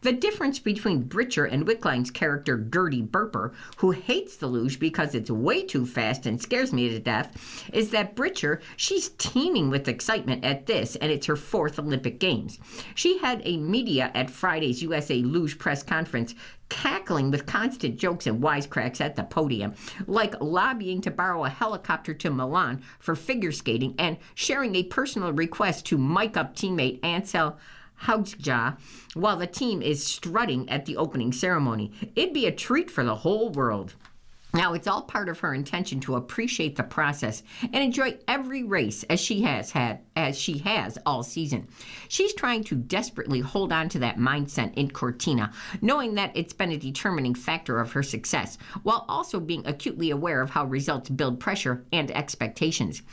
The difference between Britcher and Wickline's character, Gertie Burper, who hates the luge because it's way too fast and scares me to death, is that Britcher, she's teeming with excitement at this, and it's her 4th Olympic Games. She had a media at Friday's USA Luge press conference cackling with constant jokes and wisecracks at the podium, like lobbying to borrow a helicopter to Milan for figure skating and sharing a personal request to mic-up teammate Ansel Haugja while the team is strutting at the opening ceremony. It'd be a treat for the whole world. Now, it's all part of her intention to appreciate the process and enjoy every race as she has all season. She's trying to desperately hold on to that mindset in Cortina, knowing that it's been a determining factor of her success, while also being acutely aware of how results build pressure and expectations.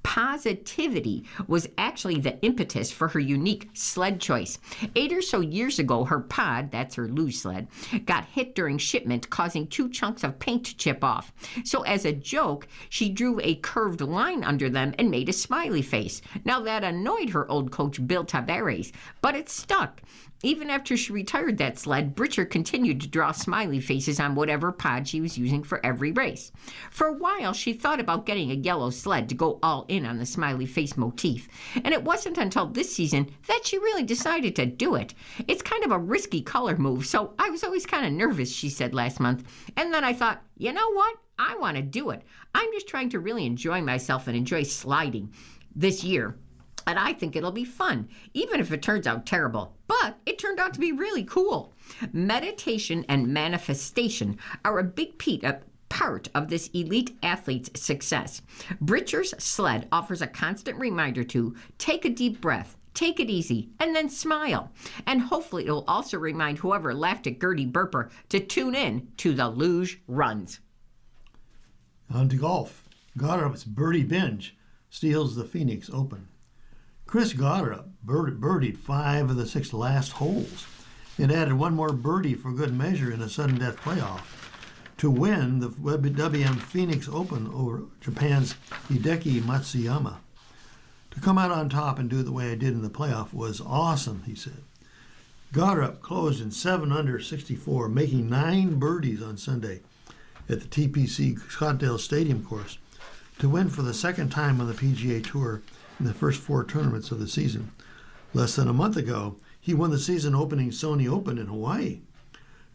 Positivity was actually the impetus for her unique sled choice. 8 or so years ago, her pod, that's her luge sled, got hit during shipment, causing 2 chunks of paint to chip off. So as a joke, she drew a curved line under them and made a smiley face. Now that annoyed her old coach, Bill Tavares, but it stuck. Even after she retired that sled, Britcher continued to draw smiley faces on whatever pod she was using for every race. For a while, she thought about getting a yellow sled to go all in on the smiley face motif, and it wasn't until this season that she really decided to do it. It's kind of a risky color move, so I was always kind of nervous, she said last month. And then I thought, you know what? I want to do it. I'm just trying to really enjoy myself and enjoy sliding this year. And I think it'll be fun, even if it turns out terrible. But it turned out to be really cool. Meditation and manifestation are a big part of this elite athlete's success. Britcher's sled offers a constant reminder to take a deep breath, take it easy, and then smile. And hopefully it'll also remind whoever laughed at Gertie Burper to tune in to the Luge Runs. On to golf. Goddard's birdie binge steals the Phoenix Open. Chris Goddard birdied 5 of the 6 last holes and added 1 more birdie for good measure in a sudden death playoff to win the WM Phoenix Open over Japan's Hideki Matsuyama. To come out on top and do it the way I did in the playoff was awesome, he said. Goddard closed in 7 under 64, making 9 birdies on Sunday at the TPC Scottsdale Stadium course to win for the 2nd time on the PGA Tour in the first 4 tournaments of the season. Less than a month ago, he won the season-opening Sony Open in Hawaii.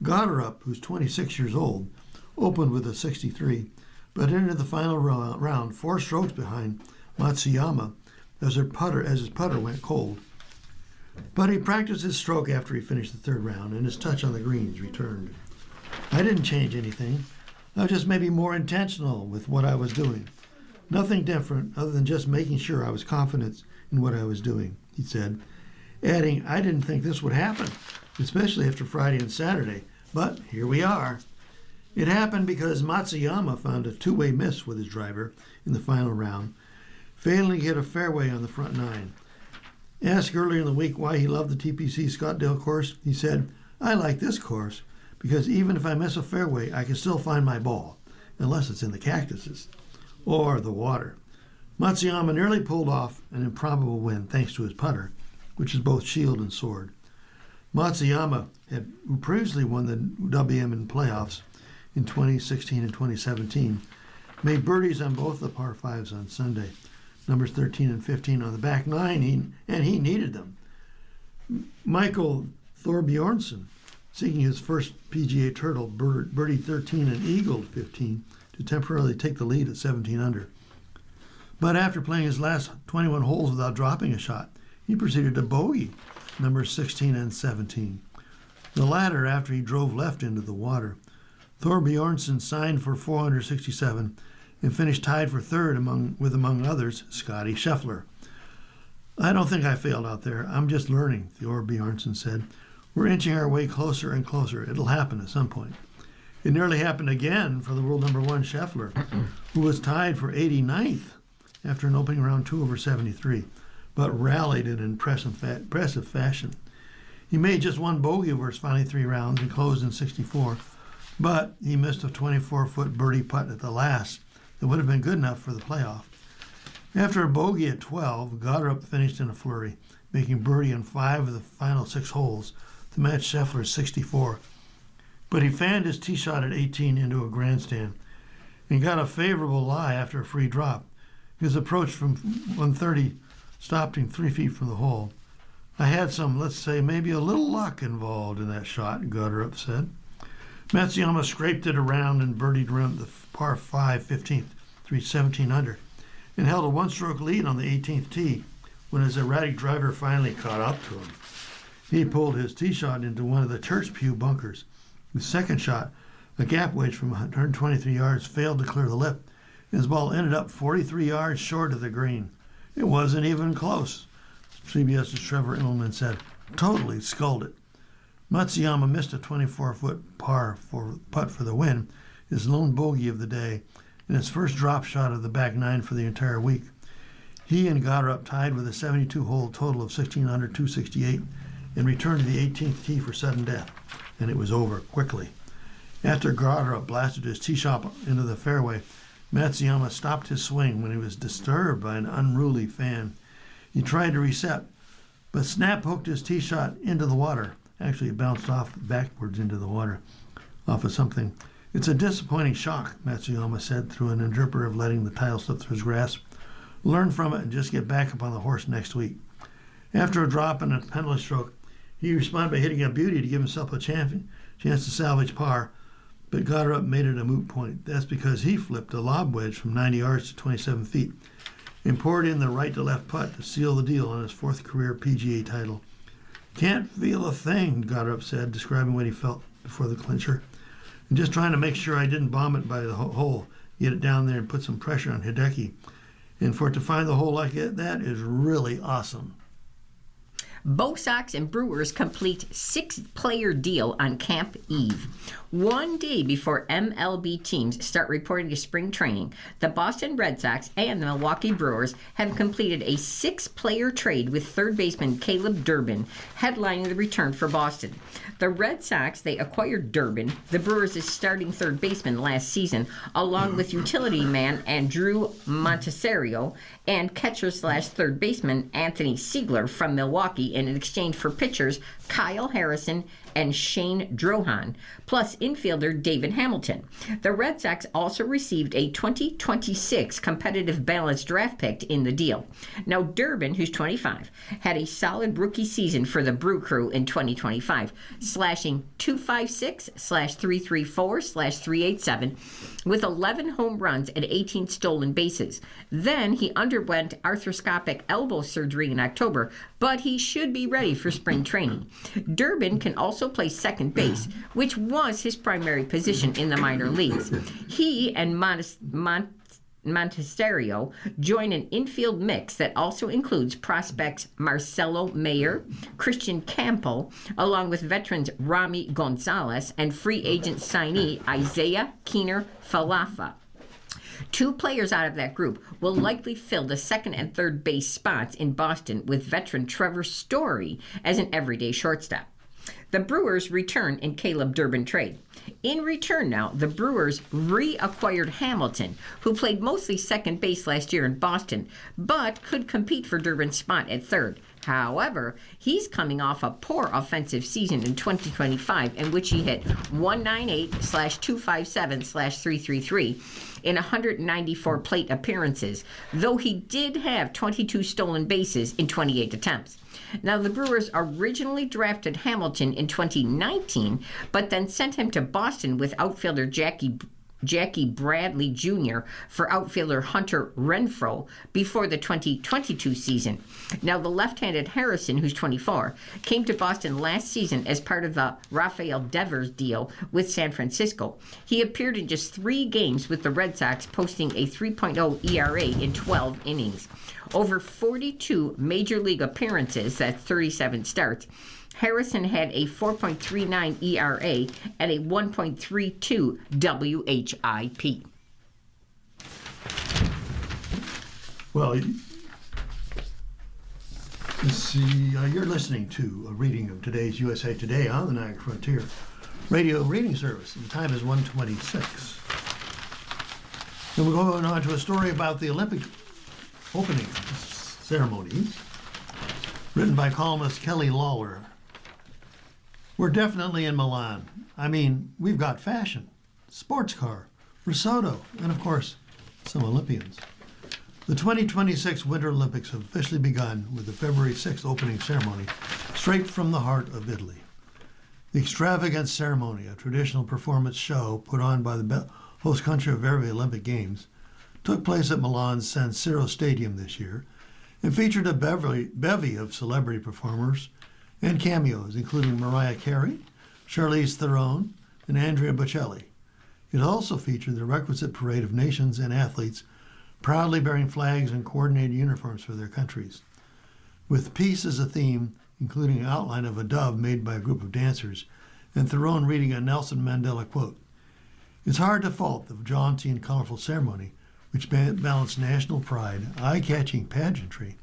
Goddard, who's 26 years old, opened with a 63, but entered the final round 4 strokes behind Matsuyama as his putter went cold. But he practiced his stroke after he finished the 3rd round, and his touch on the greens returned. I didn't change anything. I was just maybe more intentional with what I was doing. Nothing different other than just making sure I was confident in what I was doing, he said, adding, I didn't think this would happen, especially after Friday and Saturday, but here we are. It happened because Matsuyama found a 2-way miss with his driver in the final round, failing to hit a fairway on the front 9. Asked earlier in the week why he loved the TPC Scottsdale course, he said, I like this course because even if I miss a fairway, I can still find my ball, unless it's in the cactuses or the water. Matsuyama nearly pulled off an improbable win thanks to his putter, which is both shield and sword. Matsuyama, who previously won the WM in playoffs in 2016 and 2017, made birdies on both the par 5s on Sunday, numbers 13 and 15 on the back 9, and he needed them. Michael Thorbjornsen, seeking his first PGA Turtle, birdied 13 and eagled 15 to temporarily take the lead at 17 under. But after playing his last 21 holes without dropping a shot, he proceeded to bogey numbers 16 and 17. The latter after he drove left into the water. Thorbjornsen signed for 467 and finished tied for 3rd among others, Scotty Scheffler. I don't think I failed out there. I'm just learning, Thorbjornsen said. We're inching our way closer and closer. It'll happen at some point. It nearly happened again for the world number 1 Scheffler, who was tied for 89th after an opening round 2 over 73, but rallied in impressive fashion. He made just 1 bogey over his final 3 rounds and closed in 64, but he missed a 24-foot birdie putt at the last that would have been good enough for the playoff. After a bogey at 12, Goddard finished in a flurry, making birdie on 5 of the final 6 holes to match Scheffler's 64. But he fanned his tee shot at 18 into a grandstand and got a favorable lie after a free drop. His approach from 130 stopped him 3 feet from the hole. I had some, let's say, maybe a little luck involved in that shot, Goddard said. Matsuyama scraped it around and birdied around the par 5 15th to reach 17 under and held a 1-stroke lead on the 18th tee when his erratic driver finally caught up to him. He pulled his tee shot into one of the church pew bunkers. His second shot, a gap wedge from 123 yards, failed to clear the lip, and his ball ended up 43 yards short of the green. It wasn't even close, CBS's Trevor Immelman said. Totally sculled it. Matsuyama missed a 24-foot par putt for the win, his lone bogey of the day, and his first drop shot of the back 9 for the entire week. He and Goddard tied with a 72-hole total of 16 under 268 and returned to the 18th tee for sudden death, and it was over quickly. After Goddard blasted his tee shot into the fairway, Matsuyama stopped his swing when he was disturbed by an unruly fan. He tried to reset, but snap hooked his tee shot into the water. Actually, it bounced off backwards into the water, off of something. It's a disappointing shock, Matsuyama said through an interpreter of letting the tile slip through his grasp. Learn from it and just get back up on the horse next week. After a drop and a penalty stroke, he responded by hitting a beauty to give himself a chance to salvage par, but Goddard made it a moot point. That's because he flipped a lob wedge from 90 yards to 27 feet and poured in the right-to-left putt to seal the deal on his 4th career PGA title. Can't feel a thing, Goddard said, describing what he felt before the clincher. I'm just trying to make sure I didn't bomb it by the hole, get it down there and put some pressure on Hideki. And for it to find the hole like that is really awesome. Bo Sox and Brewers complete 6-player deal on Camp Eve. One day before MLB teams start reporting to spring training, the Boston Red Sox and the Milwaukee Brewers have completed a 6-player trade with third baseman Caleb Durbin, headlining the return for Boston. The Red Sox, they acquired Durbin, the Brewers' starting third baseman last season, along with utility man Andrew Montessario and catcher/third baseman Anthony Siegler from Milwaukee in exchange for pitchers Kyle Harrison and Shane Drohan, plus infielder David Hamilton. The Red Sox also received a 2026 competitive balance draft pick in the deal. Now, Durbin, who's 25, had a solid rookie season for the Brew Crew in 2025, slashing .256/334/387 with 11 home runs and 18 stolen bases. Then he underwent arthroscopic elbow surgery in October, but he should be ready for spring training. Durbin can also play second base, which was his primary position in the minor leagues. He and Montesterio join an infield mix that also includes prospects Marcelo Mayer, Christian Campbell, along with veterans Rami Gonzalez and free agent signee Isaiah Keener Falafa. Two players out of that group will likely fill the second and third base spots in Boston, with veteran Trevor Story as an everyday shortstop. The Brewers return in Caleb Durbin trade. In return now, the Brewers reacquired Hamilton, who played mostly second base last year in Boston, but could compete for Durbin's spot at third. However, he's coming off a poor offensive season in 2025 in which he hit .198/257/333 in 194 plate appearances, though he did have 22 stolen bases in 28 attempts. Now, the Brewers originally drafted Hamilton in 2019, but then sent him to Boston with outfielder Jackie Bradley Jr. for outfielder Hunter Renfroe before the 2022 season. Now, the left-handed Harrison, who's 24, came to Boston last season as part of the Rafael Devers deal with San Francisco. He appeared in just 3 games with the Red Sox, posting a 3.0 ERA in 12 innings. Over 42 major league appearances, that's 37 starts, Harrison had a 4.39 ERA and a 1.32 WHIP. Well, you're listening to a reading of today's USA Today on the Niagara Frontier Radio Reading Service. The time is 1:26. And we're going on to a story about the Olympic opening ceremonies, written by columnist Kelly Lawler. We're definitely in Milan. I mean, we've got fashion, sports car, risotto, and of course, some Olympians. The 2026 Winter Olympics have officially begun with the February 6th opening ceremony, straight from the heart of Italy. The extravagant ceremony, a traditional performance show put on by the host country of every Olympic Games, took place at Milan's San Siro Stadium this year and featured a bevy of celebrity performers and cameos, including Mariah Carey, Charlize Theron, and Andrea Bocelli. It also featured the requisite parade of nations and athletes proudly bearing flags and coordinated uniforms for their countries. With peace as a theme, including an outline of a dove made by a group of dancers, and Theron reading a Nelson Mandela quote, it's hard to fault the jaunty and colorful ceremony, which balanced national pride, eye-catching pageantry,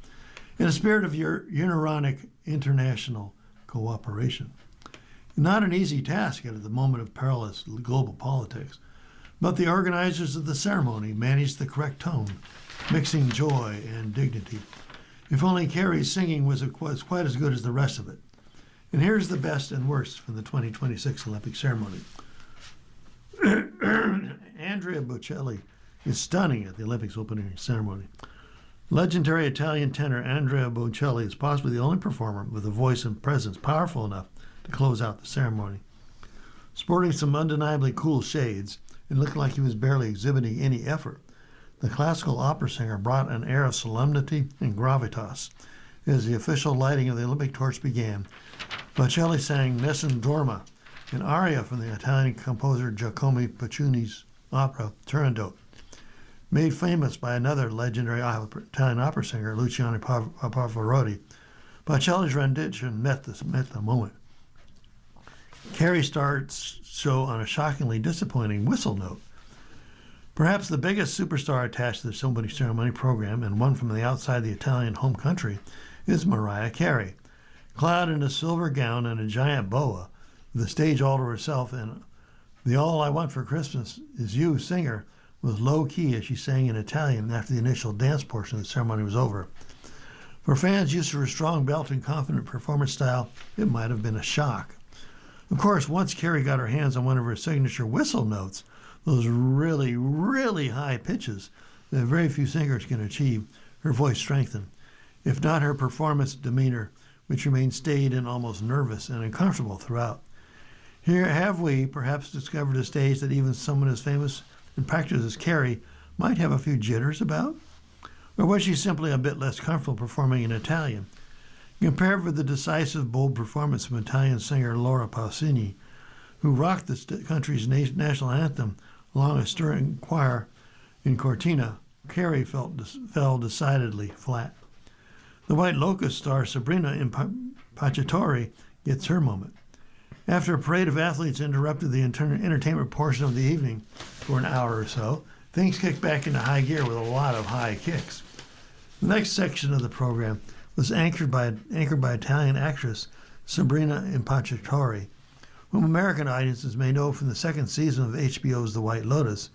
and a spirit of Euronic international cooperation. Not an easy task at the moment of perilous global politics, but the organizers of the ceremony managed the correct tone, mixing joy and dignity. If only Carey's singing was quite as good as the rest of it. And here's the best and worst from the 2026 Olympic ceremony. Andrea Bocelli is stunning at the Olympics opening ceremony. Legendary Italian tenor Andrea Bocelli is possibly the only performer with a voice and presence powerful enough to close out the ceremony. Sporting some undeniably cool shades and looking like he was barely exhibiting any effort, the classical opera singer brought an air of solemnity and gravitas. As the official lighting of the Olympic torch began, Bocelli sang Nessun Dorma, an aria from the Italian composer Giacomo Puccini's opera Turandot, made famous by another legendary Italian opera singer, Luciano Pavarotti. Bocelli's rendition met the moment. Carey starts show on a shockingly disappointing whistle note. Perhaps the biggest superstar attached to the ceremony program, and one from the outside the Italian home country, is Mariah Carey. Clad in a silver gown and a giant boa, with the stage all to herself, and the All I Want for Christmas Is You singer was low-key as she sang in Italian after the initial dance portion of the ceremony was over. For fans used to her strong belt and confident performance style, it might have been a shock. Of course, once Carrie got her hands on one of her signature whistle notes, those really, really high pitches that very few singers can achieve, her voice strengthened. If not her performance demeanor, which remained staid and almost nervous and uncomfortable throughout. Here have we perhaps discovered a stage that even someone as famous and practiced as Carrie might have a few jitters about? Or was she simply a bit less comfortable performing in Italian? Compared with the decisive, bold performance of Italian singer Laura Pausini, who rocked the country's national anthem along a stirring choir in Cortina, Carrie fell decidedly flat. The White Lotus star Sabrina Impacciatore gets her moment. After a parade of athletes interrupted the entertainment portion of the evening for an hour or so, things kicked back into high gear with a lot of high kicks. The next section of the program was anchored by Italian actress Sabrina Impacciatore, whom American audiences may know from the second season of HBO's The White Lotus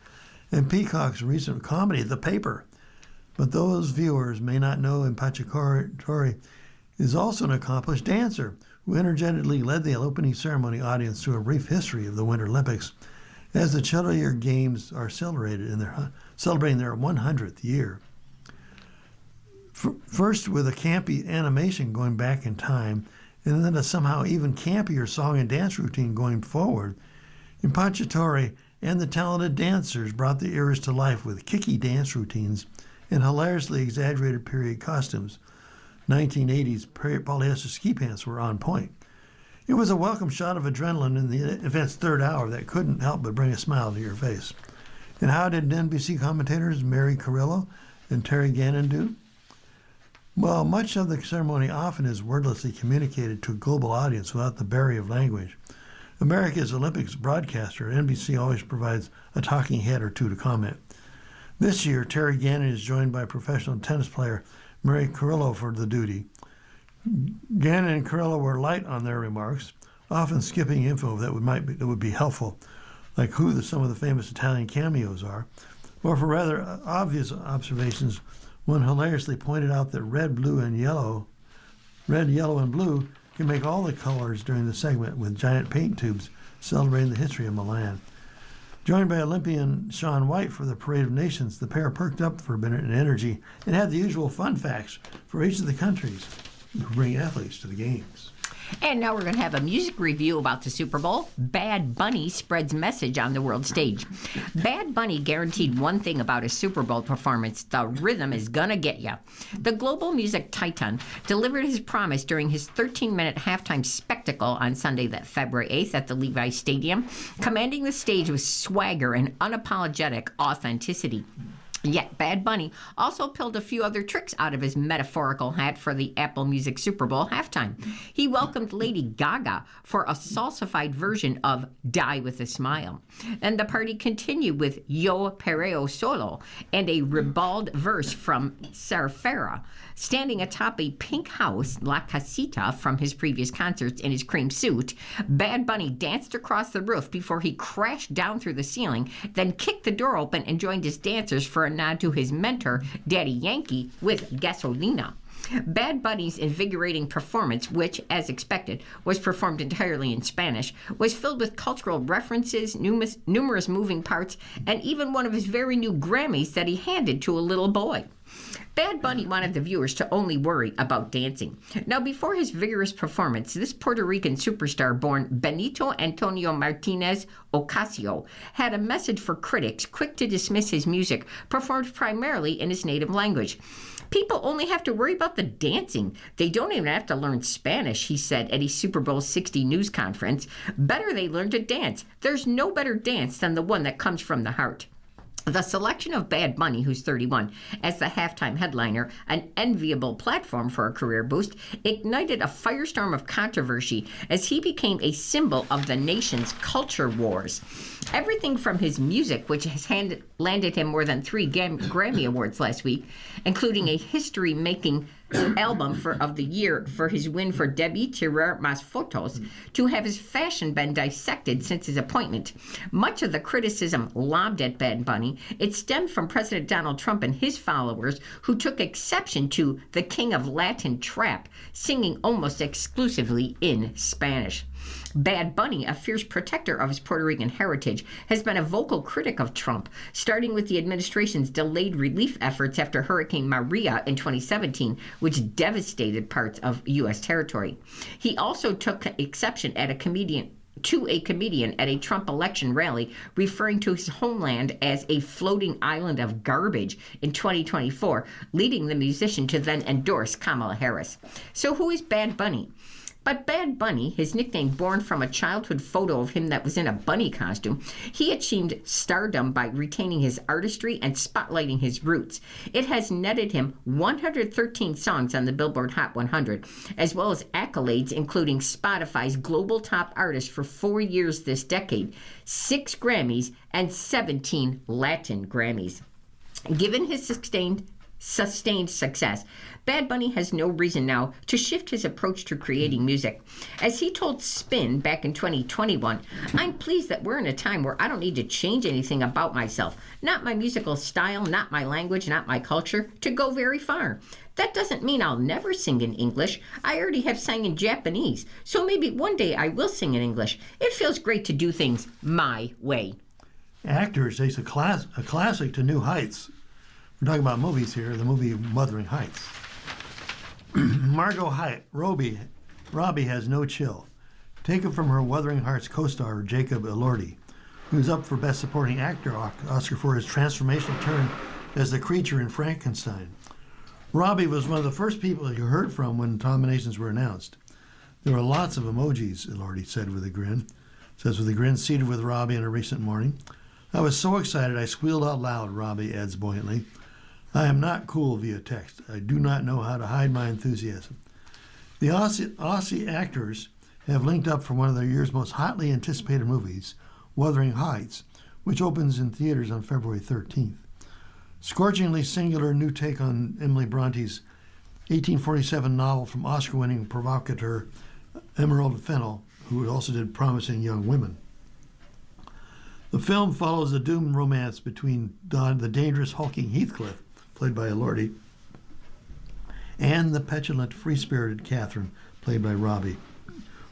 and Peacock's recent comedy The Paper. But those viewers may not know Impacciatore is also an accomplished dancer who energetically led the opening ceremony audience through a brief history of the Winter Olympics as the Chatelier Games are celebrating their 100th year. First with a campy animation going back in time, and then a somehow even campier song and dance routine going forward, Impacciatore and the talented dancers brought the eras to life with kicky dance routines and hilariously exaggerated period costumes. 1980s polyester ski pants were on point. It was a welcome shot of adrenaline in the event's third hour that couldn't help but bring a smile to your face. And how did NBC commentators Mary Carrillo and Terry Gannon do? Well, much of the ceremony often is wordlessly communicated to a global audience without the barrier of language. America's Olympics broadcaster, NBC, always provides a talking head or two to comment. This year, Terry Gannon is joined by professional tennis player Mary Carrillo for the duty. Gannon and Carrillo were light on their remarks, often skipping info that would be helpful, like who some of the famous Italian cameos are, or for rather obvious observations, one hilariously pointed out that red, yellow, and blue can make all the colors during the segment with giant paint tubes celebrating the history of Milan. Joined by Olympian Shaun White for the Parade of Nations, the pair perked up for a minute in energy and had the usual fun facts for each of the countries who bring athletes to the games. And now we're going to have a music review about the Super Bowl. Bad Bunny spreads message on the world stage. Bad Bunny guaranteed one thing about his Super Bowl performance: the rhythm is going to get you. The global music titan delivered his promise during his 13-minute halftime spectacle on Sunday, February 8th at the Levi's Stadium, commanding the stage with swagger and unapologetic authenticity. Yet Bad Bunny also pulled a few other tricks out of his metaphorical hat for the Apple Music Super Bowl halftime. He welcomed Lady Gaga for a salsified version of Die With a Smile. And the party continued with Yo Perreo Solo and a ribald verse from Sarfera. Standing atop a pink house, La Casita, from his previous concerts in his cream suit, Bad Bunny danced across the roof before he crashed down through the ceiling, then kicked the door open and joined his dancers for a nod to his mentor, Daddy Yankee, with Gasolina. Bad Bunny's invigorating performance, which, as expected, was performed entirely in Spanish, was filled with cultural references, numerous moving parts, and even one of his very new Grammys that he handed to a little boy. Bad Bunny wanted the viewers to only worry about dancing. Now, before his vigorous performance, this Puerto Rican superstar born Benito Antonio Martinez Ocasio had a message for critics quick to dismiss his music, performed primarily in his native language. People only have to worry about the dancing. They don't even have to learn Spanish, he said at a Super Bowl 60 news conference. Better they learn to dance. There's no better dance than the one that comes from the heart. The selection of Bad Bunny, who's 31, as the halftime headliner, an enviable platform for a career boost, ignited a firestorm of controversy as he became a symbol of the nation's culture wars. Everything from his music, which has landed him more than 3 Grammy Awards last week, including a history-making of the year for his win for Debut Tirar Mas Fotos to have his fashion been dissected since his appointment. Much of the criticism lobbed at Bad Bunny, it stemmed from President Donald Trump and his followers, who took exception to the king of Latin trap singing almost exclusively in Spanish. Bad Bunny, a fierce protector of his Puerto Rican heritage, has been a vocal critic of Trump, starting with the administration's delayed relief efforts after Hurricane Maria in 2017, which devastated parts of U.S. territory. He also took exception at a comedian at a Trump election rally, referring to his homeland as a floating island of garbage in 2024, leading the musician to then endorse Kamala Harris. So who is Bad Bunny? But Bad Bunny, his nickname born from a childhood photo of him that was in a bunny costume, he achieved stardom by retaining his artistry and spotlighting his roots. It has netted him 113 songs on the Billboard Hot 100, as well as accolades including Spotify's Global Top Artist for 4 years this decade, 6 Grammys, and 17 Latin Grammys. Given his sustained success, Bad Bunny has no reason now to shift his approach to creating music. As he told Spin back in 2021, "I'm pleased that we're in a time where I don't need to change anything about myself, not my musical style, not my language, not my culture, to go very far. That doesn't mean I'll never sing in English. I already have sang in Japanese, so maybe one day I will sing in English. It feels great to do things my way." Actors takes a classic to new heights. We're talking about movies here, the movie Wuthering Heights. Margot Robbie has no chill. Taken from her Wuthering Heights co-star Jacob Elordi, who's up for Best Supporting Actor Oscar for his transformational turn as the creature in Frankenstein. Robbie was one of the first people you heard from when nominations were announced. There were lots of emojis, Elordi said with a grin. Says with a grin, seated with Robbie in a recent morning. "I was so excited I squealed out loud," Robbie adds buoyantly. "I am not cool via text. I do not know how to hide my enthusiasm." The Aussie actors have linked up for one of their year's most hotly anticipated movies, Wuthering Heights, which opens in theaters on February 13th. Scorchingly singular new take on Emily Bronte's 1847 novel from Oscar-winning provocateur Emerald Fennell, who also did Promising Young Women. The film follows the doomed romance between the dangerous hulking Heathcliff, played by Elordi, and the petulant, free-spirited Catherine, played by Robbie,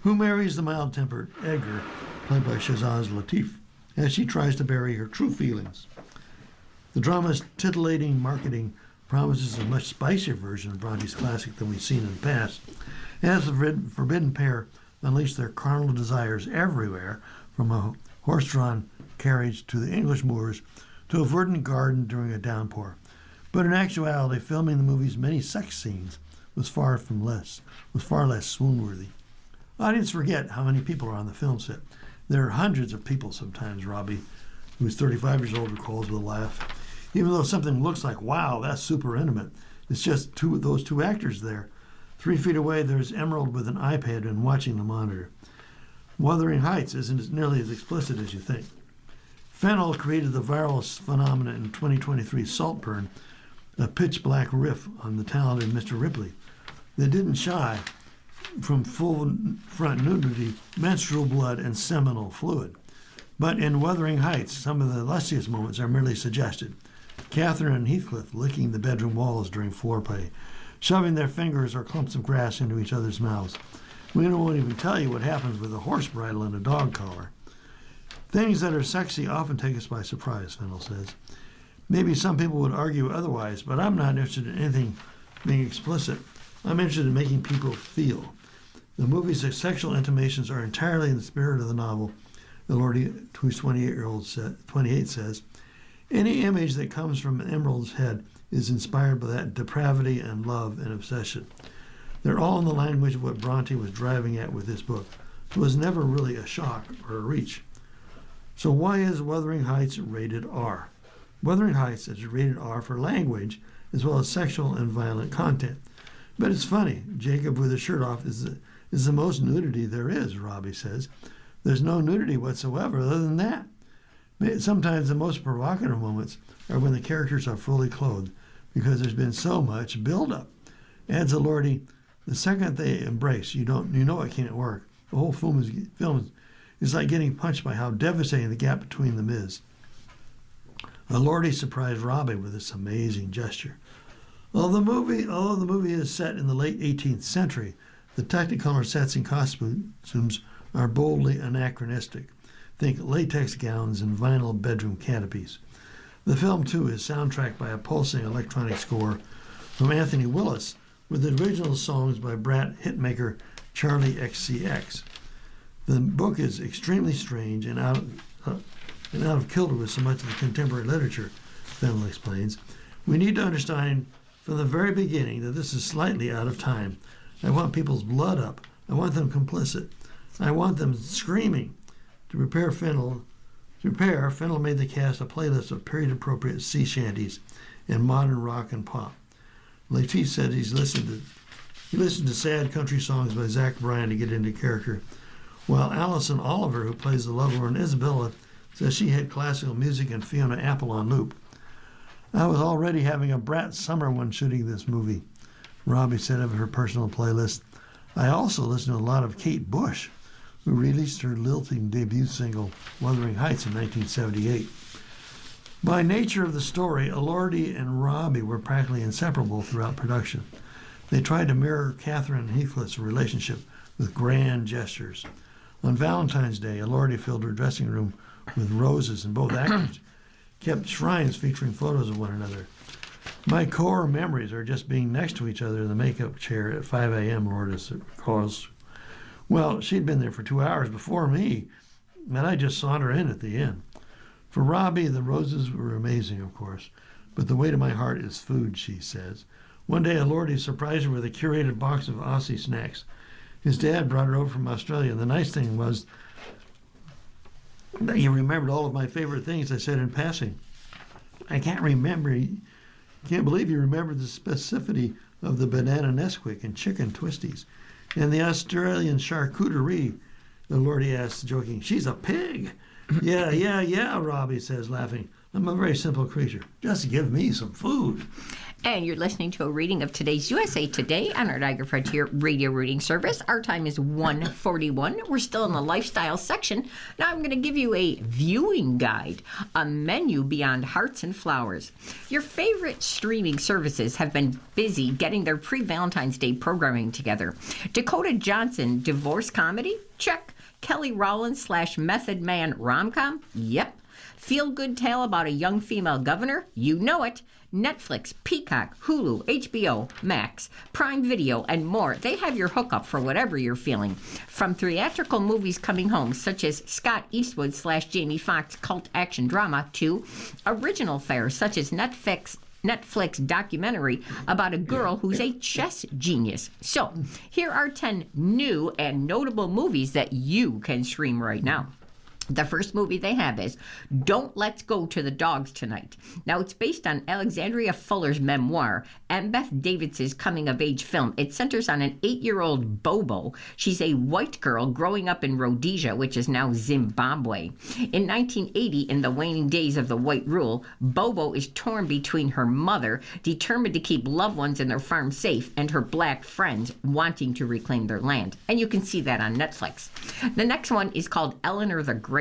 who marries the mild-tempered Edgar, played by Shazaz Latif, as she tries to bury her true feelings. The drama's titillating marketing promises a much spicier version of Bronte's classic than we've seen in the past, as the forbidden pair unleash their carnal desires everywhere, from a horse-drawn carriage to the English moors to a verdant garden during a downpour. But in actuality, filming the movie's many sex scenes was far less swoon-worthy. Audience forget how many people are on the film set. There are hundreds of people sometimes, Robbie, who's 35 years old, recalls with a laugh. Even though something looks like, wow, that's super intimate, it's just those two actors there. 3 feet away, there's Emerald with an iPad and watching the monitor. Wuthering Heights isn't nearly as explicit as you think. Fennell created the viral phenomenon in 2023's Saltburn, a pitch-black riff on the talented Mr. Ripley. They didn't shy from full-front nudity, menstrual blood, and seminal fluid. But in Wuthering Heights, some of the lustiest moments are merely suggested. Catherine and Heathcliff licking the bedroom walls during foreplay, shoving their fingers or clumps of grass into each other's mouths. We won't even tell you what happens with a horse bridle and a dog collar. Things that are sexy often take us by surprise, Fennell says. Maybe some people would argue otherwise, but I'm not interested in anything being explicit. I'm interested in making people feel. The movie's sexual intimations are entirely in the spirit of the novel, Elordi, who's 28 says. Any image that comes from Emerald's head is inspired by that depravity and love and obsession. They're all in the language of what Bronte was driving at with this book. It was never really a shock or a reach. So why is Wuthering Heights rated R? Wuthering Heights is rated R for language as well as sexual and violent content. But it's funny, Jacob with his shirt off is the most nudity there is, Robbie says. There's no nudity whatsoever other than that. Sometimes the most provocative moments are when the characters are fully clothed because there's been so much buildup. Adds Elordi, the second they embrace, you know it can't work. The whole film is like getting punched by how devastating the gap between them is. Elordi surprised Robbie with this amazing gesture. Although the movie is set in the late 18th century, the Technicolor sets and costumes are boldly anachronistic. Think latex gowns and vinyl bedroom canopies. The film, too, is soundtracked by a pulsing electronic score from Anthony Willis, with original songs by Brat hitmaker Charlie XCX. The book is extremely strange and out of kilter with so much of the contemporary literature, Fennell explains. We need to understand from the very beginning that this is slightly out of time. I want people's blood up. I want them complicit. I want them screaming. To prepare, Fennell made the cast a playlist of period-appropriate sea shanties and modern rock and pop. Lateef said he listened to sad country songs by Zach Bryan to get into character, while Alison Oliver, who plays the lovelorn Isabella, says she had classical music and Fiona Apple on loop. I was already having a Brat summer when shooting this movie, Robbie said of her personal playlist. I also listened to a lot of Kate Bush, who released her lilting debut single, Wuthering Heights, in 1978. By nature of the story, Elordi and Robbie were practically inseparable throughout production. They tried to mirror Catherine Heathcliff's relationship with grand gestures. On Valentine's Day, Elordi filled her dressing room with roses, and both actors kept shrines featuring photos of one another. My core memories are just being next to each other in the makeup chair at 5 a.m., Lourdes recalls. Well, she'd been there for 2 hours before me, and I just sauntered her in at the end. For Robbie, the roses were amazing, of course, but the way to my heart is food, she says. One day, Elordi surprised her with a curated box of Aussie snacks. His dad brought her over from Australia, and the nice thing was that he remembered all of my favorite things I said in passing. I can't believe he remembered the specificity of the banana Nesquik and chicken twisties. And the Australian charcuterie, Elordi asks, joking, she's a pig. Yeah, Robbie says, laughing. I'm a very simple creature. Just give me some food. And you're listening to a reading of today's USA Today on our Niagara Frontier radio reading service. Our time is 1:41. We're still in the lifestyle section. Now I'm going to give you a viewing guide, a menu beyond hearts and flowers. Your favorite streaming services have been busy getting their pre-Valentine's Day programming together. Dakota Johnson, divorce comedy? Check. Kelly Rowland / Method Man rom-com? Yep. Feel-good tale about a young female governor? You know it. Netflix, Peacock, Hulu, HBO, Max, Prime Video, and more. They have your hookup for whatever you're feeling. From theatrical movies coming home, such as Scott Eastwood / Jamie Foxx cult action drama, to original fare, such as Netflix documentary about a girl who's a chess genius. So, here are 10 new and notable movies that you can stream right now. The first movie they have is Don't Let's Go to the Dogs Tonight. Now, it's based on Alexandria Fuller's memoir and Beth Davids's coming-of-age film. It centers on an 8-year-old Bobo. She's a white girl growing up in Rhodesia, which is now Zimbabwe. In 1980, in the waning days of the white rule, Bobo is torn between her mother, determined to keep loved ones in their farm safe, and her black friends wanting to reclaim their land. And you can see that on Netflix. The next one is called Eleanor the Great.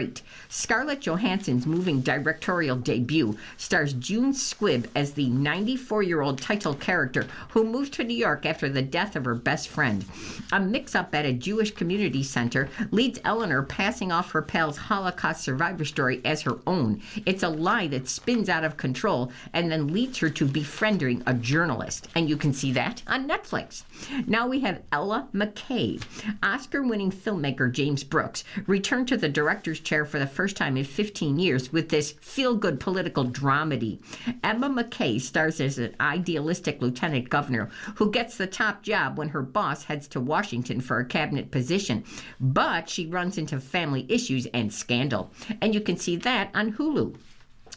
Scarlett Johansson's moving directorial debut stars June Squibb as the 94-year-old title character who moves to New York after the death of her best friend. A mix-up at a Jewish community center leads Eleanor passing off her pal's Holocaust survivor story as her own. It's a lie that spins out of control and then leads her to befriending a journalist. And you can see that on Netflix. Now we have Ella McKay. Oscar-winning filmmaker James Brooks returned to the director's chair for the first time in 15 years with this feel-good political dramedy. Emma McKay stars as an idealistic lieutenant governor who gets the top job when her boss heads to Washington for a cabinet position. But she runs into family issues and scandal. And you can see that on Hulu.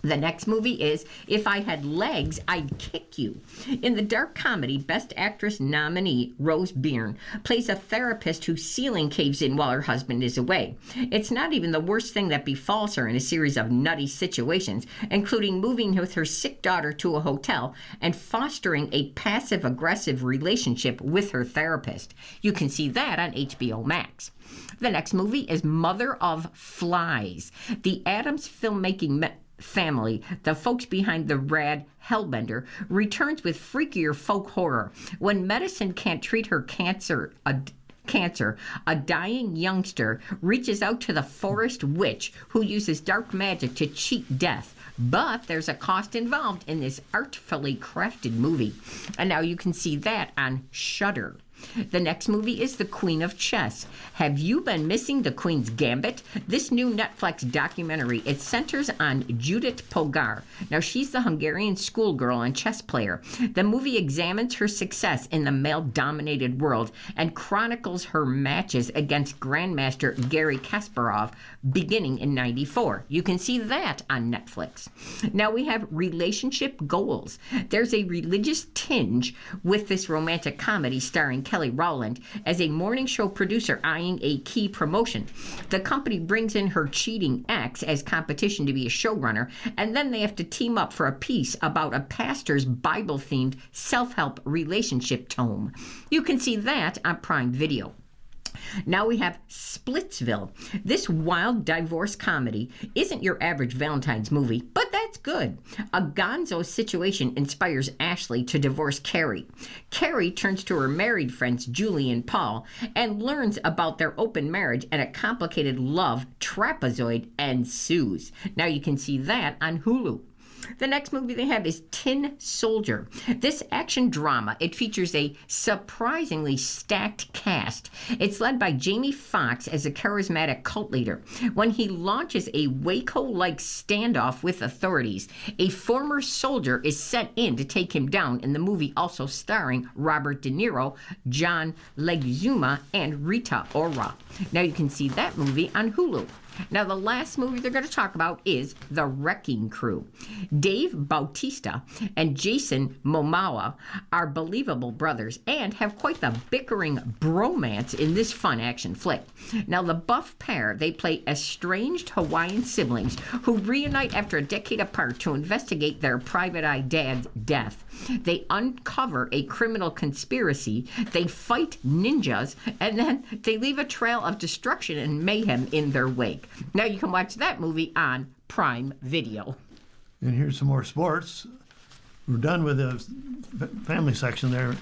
The next movie is If I Had Legs, I'd Kick You. In the dark comedy, Best Actress nominee Rose Byrne plays a therapist whose ceiling caves in while her husband is away. It's not even the worst thing that befalls her in a series of nutty situations, including moving with her sick daughter to a hotel and fostering a passive-aggressive relationship with her therapist. You can see that on HBO Max. The next movie is Mother of Flies. The Addams filmmaking family, the folks behind the rad Hellbender, returns with freakier folk horror. When medicine can't treat her cancer, a dying youngster reaches out to the forest witch who uses dark magic to cheat death. But there's a cost involved in this artfully crafted movie. And now you can see that on Shudder. The next movie is The Queen of Chess. Have you been missing The Queen's Gambit? This new Netflix documentary, it centers on Judith Polgar. Now, she's the Hungarian schoolgirl and chess player. The movie examines her success in the male-dominated world and chronicles her matches against Grandmaster Garry Kasparov beginning in '94. You can see that on Netflix. Now we have Relationship Goals. There's a religious tinge with this romantic comedy starring Kelly Rowland as a morning show producer eyeing a key promotion. The company brings in her cheating ex as competition to be a showrunner, and then they have to team up for a piece about a pastor's Bible-themed self-help relationship tome. You can see that on Prime Video. Now we have Splitsville. This wild divorce comedy isn't your average Valentine's movie, but that's good. A gonzo situation inspires Ashley to divorce Carrie. Carrie turns to her married friends Julie and Paul and learns about their open marriage, and a complicated love trapezoid ensues. Now you can see that on Hulu. The next movie they have is Tin Soldier. This action drama, it features a surprisingly stacked cast. It's led by Jamie Foxx as a charismatic cult leader. When he launches a Waco-like standoff with authorities, a former soldier is sent in to take him down, in the movie also starring Robert De Niro, John Leguizamo, and Rita Ora. Now you can see that movie on Hulu. Now, the last movie they're going to talk about is The Wrecking Crew. Dave Bautista and Jason Momoa are believable brothers and have quite the bickering bromance in this fun action flick. Now, the buff pair, they play estranged Hawaiian siblings who reunite after a decade apart to investigate their private eye dad's death. They uncover a criminal conspiracy, they fight ninjas, and then they leave a trail of destruction and mayhem in their wake. Now you can watch that movie on Prime Video. And here's some more sports. We're done with the family section there.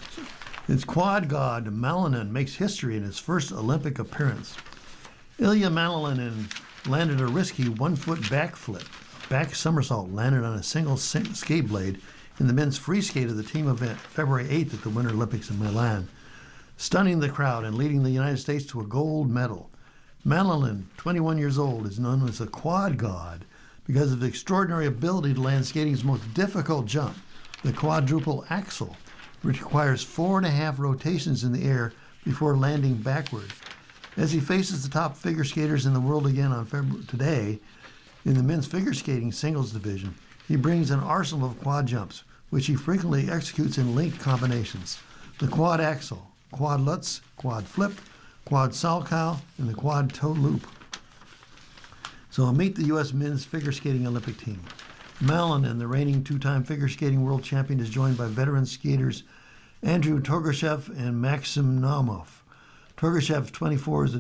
It's quad god Malinin makes history in his first Olympic appearance. Ilya Malinin landed a risky 1-foot backflip. Back somersault landed on a single skate blade in the men's free skate of the team event February 8th at the Winter Olympics in Milan, stunning the crowd and leading the United States to a gold medal. Malinin, 21 years old, is known as a quad god because of the extraordinary ability to land skating's most difficult jump, the quadruple axel, which requires 4.5 rotations in the air before landing backward. As he faces the top figure skaters in the world again on today, in the men's figure skating singles division, he brings an arsenal of quad jumps, which he frequently executes in linked combinations. The quad axel, quad lutz, quad flip, quad salchow, and the quad toe loop. So meet the U.S. men's figure skating Olympic team. Malinin, the reigning 2-time figure skating world champion, is joined by veteran skaters Andrew Torgashev and Maxim Naumov. Torgashev, 24, is a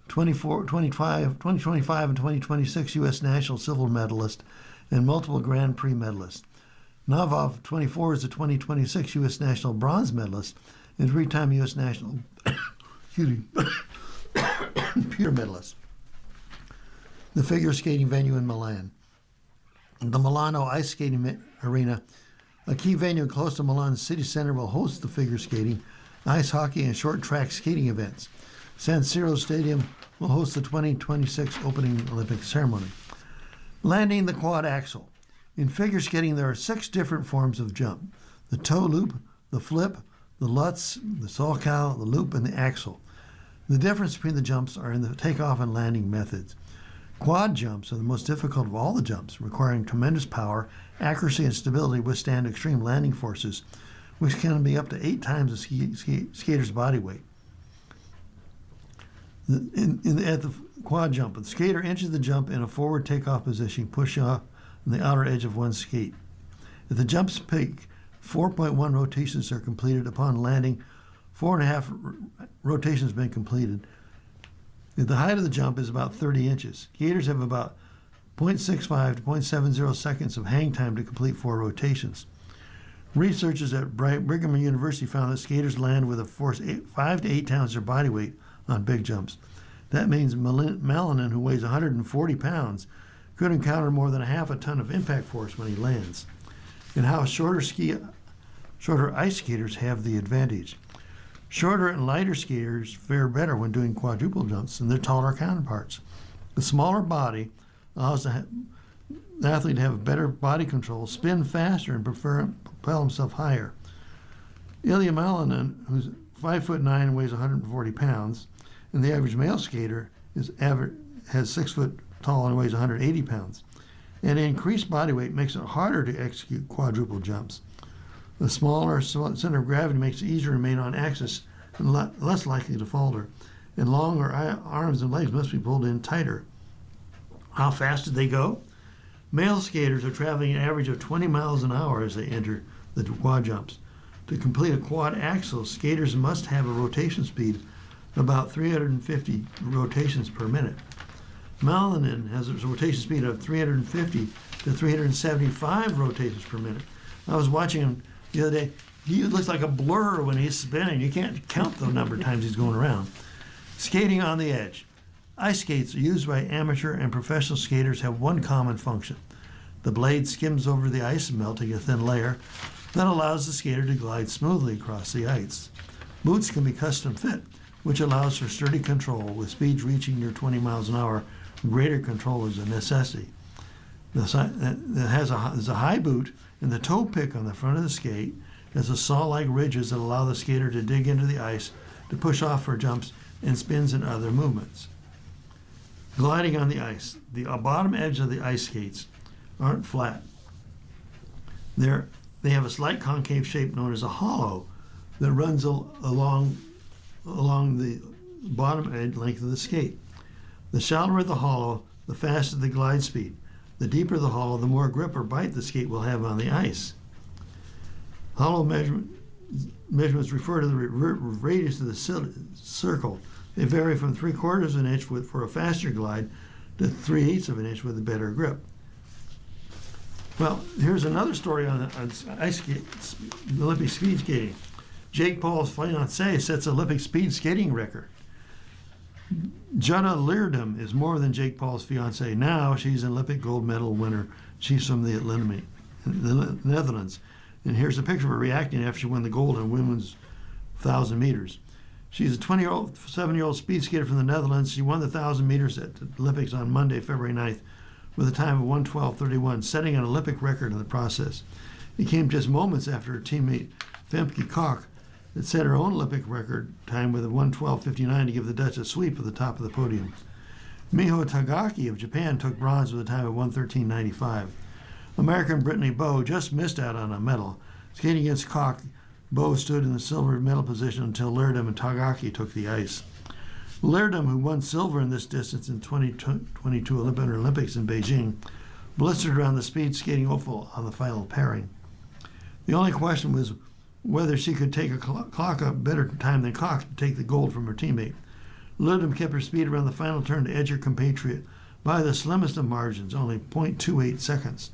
2025 and 2026 U.S. national silver medalist and multiple Grand Prix medalist. Naumov, 24, is a 2026 U.S. national bronze medalist and 3-time U.S. national pewter medalist. The figure skating venue in Milan. The Milano Ice Skating Arena, a key venue close to Milan's city center, will host the figure skating, ice hockey, and short track skating events. San Siro Stadium will host the 2026 opening Olympic ceremony. Landing the quad axel. In figure skating, there are 6 different forms of jump: the toe loop, the flip, the lutz, the salchow, the loop, and the axel. The difference between the jumps are in the takeoff and landing methods. Quad jumps are the most difficult of all the jumps, requiring tremendous power, accuracy, and stability to withstand extreme landing forces, which can be up to 8 times a skater's body weight. At the quad jump, the skater enters the jump in a forward takeoff position, pushing off on the outer edge of one skate. At the jump's peak, 4.1 rotations are completed. Upon landing, 4.5 rotations have been completed. The height of the jump is about 30 inches. Skaters have about 0.65 to 0.70 seconds of hang time to complete 4 rotations. Researchers at Brigham University found that skaters land with a force 5 to 8 times their body weight on big jumps. That means Malinin, who weighs 140 pounds, could encounter more than half a ton of impact force when he lands. And how shorter ice skaters have the advantage. Shorter and lighter skaters fare better when doing quadruple jumps than their taller counterparts. The smaller body allows the athlete to have better body control, spin faster, and propel himself higher. Ilya Malinin, who's 5'9" and weighs 140 pounds, and the average male skater has 6 foot tall and weighs 180 pounds. And increased body weight makes it harder to execute quadruple jumps. The smaller center of gravity makes it easier to remain on axis and less likely to falter. And longer arms and legs must be pulled in tighter. How fast did they go? Male skaters are traveling an average of 20 miles an hour as they enter the quad jumps. To complete a quad axel, skaters must have a rotation speed of about 350 rotations per minute. Malinin has a rotation speed of 350 to 375 rotations per minute. I was watching him the other day. He looks like a blur when he's spinning. You can't count the number of times he's going around. Skating on the edge. Ice skates are used by amateur and professional skaters have one common function. The blade skims over the ice, melting a thin layer that allows the skater to glide smoothly across the ice. Boots can be custom fit, which allows for sturdy control. With speeds reaching near 20 miles an hour, greater control is a necessity. There's a high boot, and the toe pick on the front of the skate has a saw-like ridges that allow the skater to dig into the ice, to push off for jumps and spins and other movements. Gliding on the ice. The bottom edge of the ice skates aren't flat. They have a slight concave shape known as a hollow that runs along the bottom edge length of the skate. The shallower the hollow, the faster the glide speed. The deeper the hollow, the more grip or bite the skate will have on the ice. Hollow measurements refer to the radius of the circle. They vary from 3/4 of an inch for a faster glide to 3/8 of an inch with a better grip. Well, here's another story on ice skates, Olympic speed skating. Jake Paul's fiancée sets Olympic speed skating record. Jutta Leerdam is more than Jake Paul's fiancée. Now she's an Olympic gold medal winner. She's from the Netherlands. And here's a picture of her reacting after she won the gold in women's 1,000 meters. She's a 27-year-old speed skater from the Netherlands. She won the 1,000 meters at the Olympics on Monday, February 9th, with a time of 1:12:31, setting an Olympic record in the process. It came just moments after her teammate Femke Kok that set her own Olympic record time with a 1:12:59 to give the Dutch a sweep at the top of the podium. Miho Tagaki of Japan took bronze with a time of 1:13:95. American Brittany Bowe just missed out on a medal. Skating against Kok, Bowe stood in the silver medal position until Leerdam and Tagaki took the ice. Leerdam, who won silver in this distance in 2022 Olympics in Beijing, blistered around the speed skating oval on the final pairing. The only question was whether she could take a clock up better time than Kok to take the gold from her teammate. Leerdam kept her speed around the final turn to edge her compatriot by the slimmest of margins, only 0.28 seconds.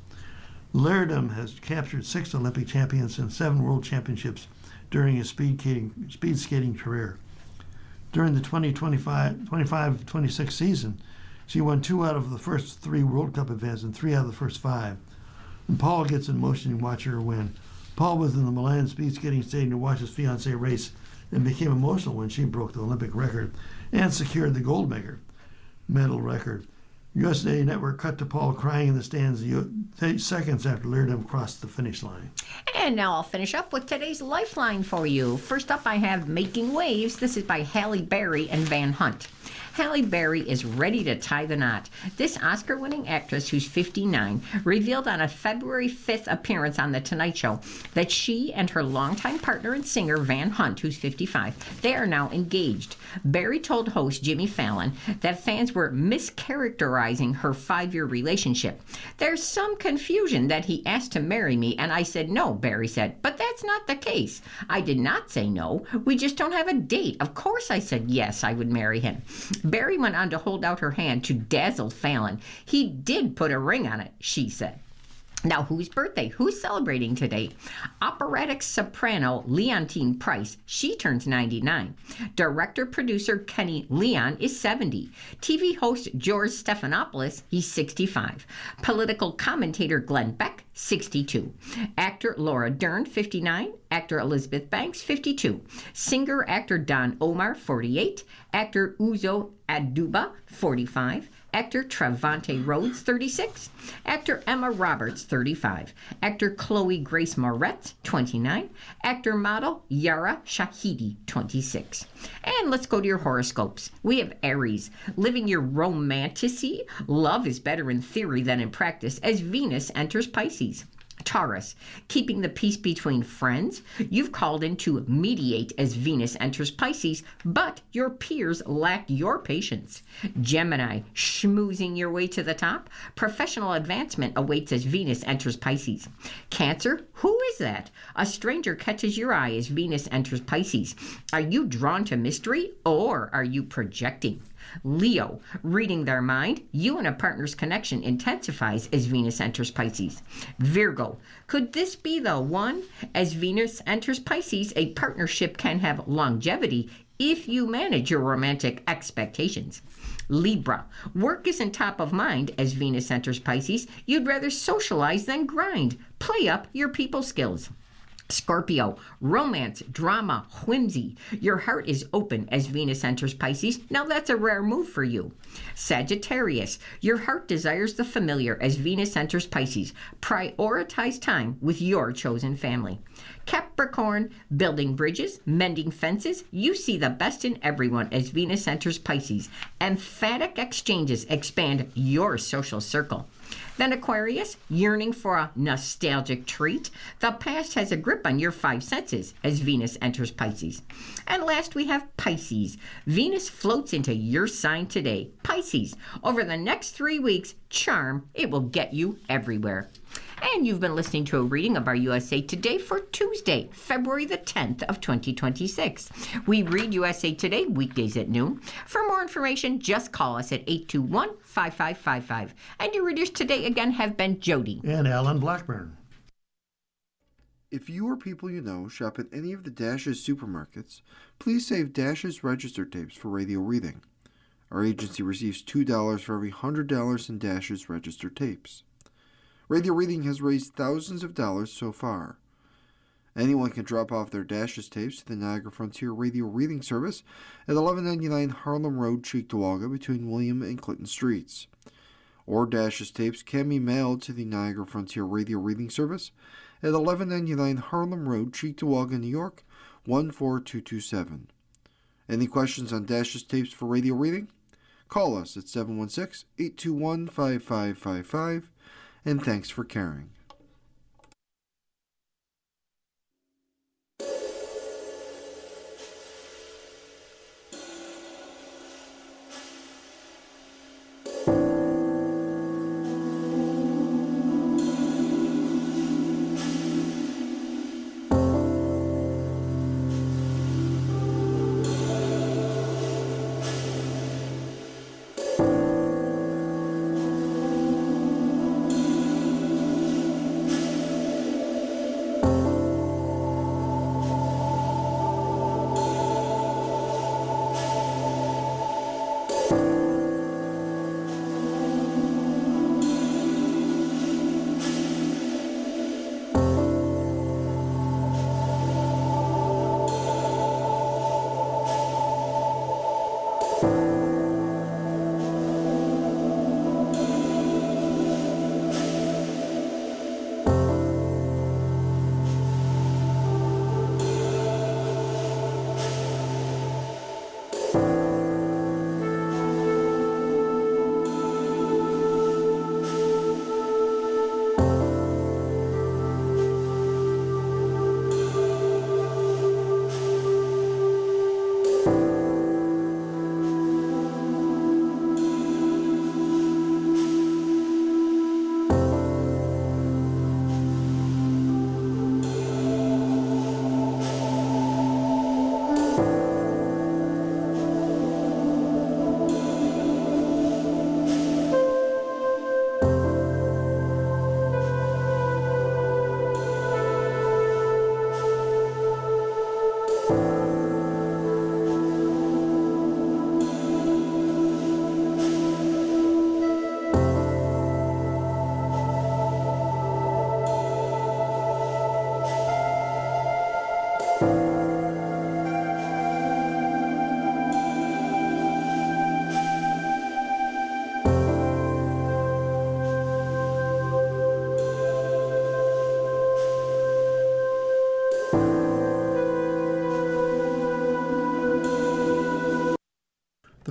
Leerdam has captured 6 Olympic champions and 7 world championships during his speed skating career. During the 2025-26 season, she won 2 out of the first 3 World Cup events and 3 out of the first 5. And Paul gets in motion and watches her win. Paul was in the Milan speed skating stadium to watch his fiancée race and became emotional when she broke the Olympic record and secured the gold medal record. USA Network cut to Paul crying in the stands 8 seconds after Leerdam crossed the finish line. And now I'll finish up with today's Lifeline for you. First up, I have Making Waves. This is by Halle Berry and Van Hunt. Halle Berry is ready to tie the knot. This Oscar-winning actress, who's 59, revealed on a February 5th appearance on The Tonight Show that she and her longtime partner and singer, Van Hunt, who's 55, they are now engaged. Berry told host Jimmy Fallon that fans were mischaracterizing her 5-year relationship. There's some confusion that he asked to marry me, and I said no, Berry said, but that's not the case. I did not say no. We just don't have a date. Of course I said yes, I would marry him. Berry went on to hold out her hand to dazzle Fallon. He did put a ring on it, she said. Now, whose birthday? Who's celebrating today? Operatic soprano Leontine Price. She turns 99. Director-producer Kenny Leon is 70. TV host George Stephanopoulos, he's 65. Political commentator Glenn Beck, 62. Actor Laura Dern, 59. Actor Elizabeth Banks, 52. Singer-actor Don Omar, 48. Actor Uzo Aduba, 45. Actor Trevante Rhodes, 36. Actor Emma Roberts, 35. Actor Chloe Grace Moretz, 29. Actor model Yara Shahidi, 26. And let's go to your horoscopes. We have Aries, living your romanticy. Love is better in theory than in practice as Venus enters Pisces. Taurus, keeping the peace between friends. You've called in to mediate as Venus enters Pisces, but your peers lack your patience. Gemini, schmoozing your way to the top. Professional advancement awaits as Venus enters Pisces. Cancer, who is that? A stranger catches your eye as Venus enters Pisces. Are you drawn to mystery or are you projecting? Leo, reading their mind, you and a partner's connection intensifies as Venus enters Pisces. Virgo, could this be the one? As Venus enters Pisces, a partnership can have longevity if you manage your romantic expectations. Libra, work isn't top of mind as Venus enters Pisces. You'd rather socialize than grind. Play up your people skills. Scorpio, romance, drama, whimsy. Your heart is open as Venus enters Pisces. Now that's a rare move for you. Sagittarius, your heart desires the familiar as Venus enters Pisces. Prioritize time with your chosen family. Capricorn, building bridges, mending fences. You see the best in everyone as Venus enters Pisces. Emphatic exchanges expand your social circle. Then Aquarius, yearning for a nostalgic treat. The past has a grip on your 5 senses as Venus enters Pisces. And last we have Pisces. Venus floats into your sign today. Pisces, over the next 3 weeks, charm, it will get you everywhere. And you've been listening to a reading of our USA Today for Tuesday, February the 10th of 2026. We read USA Today weekdays at noon. For more information, just call us at 821-5555. And your readers today again have been Jody and Alan Blackburn. If you or people you know shop at any of the Dash's supermarkets, please save Dash's register tapes for radio reading. Our agency receives $2 for every $100 in Dash's register tapes. Radio Reading has raised thousands of dollars so far. Anyone can drop off their Dash's tapes to the Niagara Frontier Radio Reading Service at 1199 Harlem Road, Cheektowaga, between William and Clinton Streets. Or Dash's tapes can be mailed to the Niagara Frontier Radio Reading Service at 1199 Harlem Road, Cheektowaga, New York, 14227. Any questions on Dash's tapes for radio reading? Call us at 716-821-5555. And thanks for caring.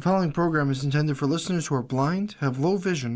The following program is intended for listeners who are blind, have low vision,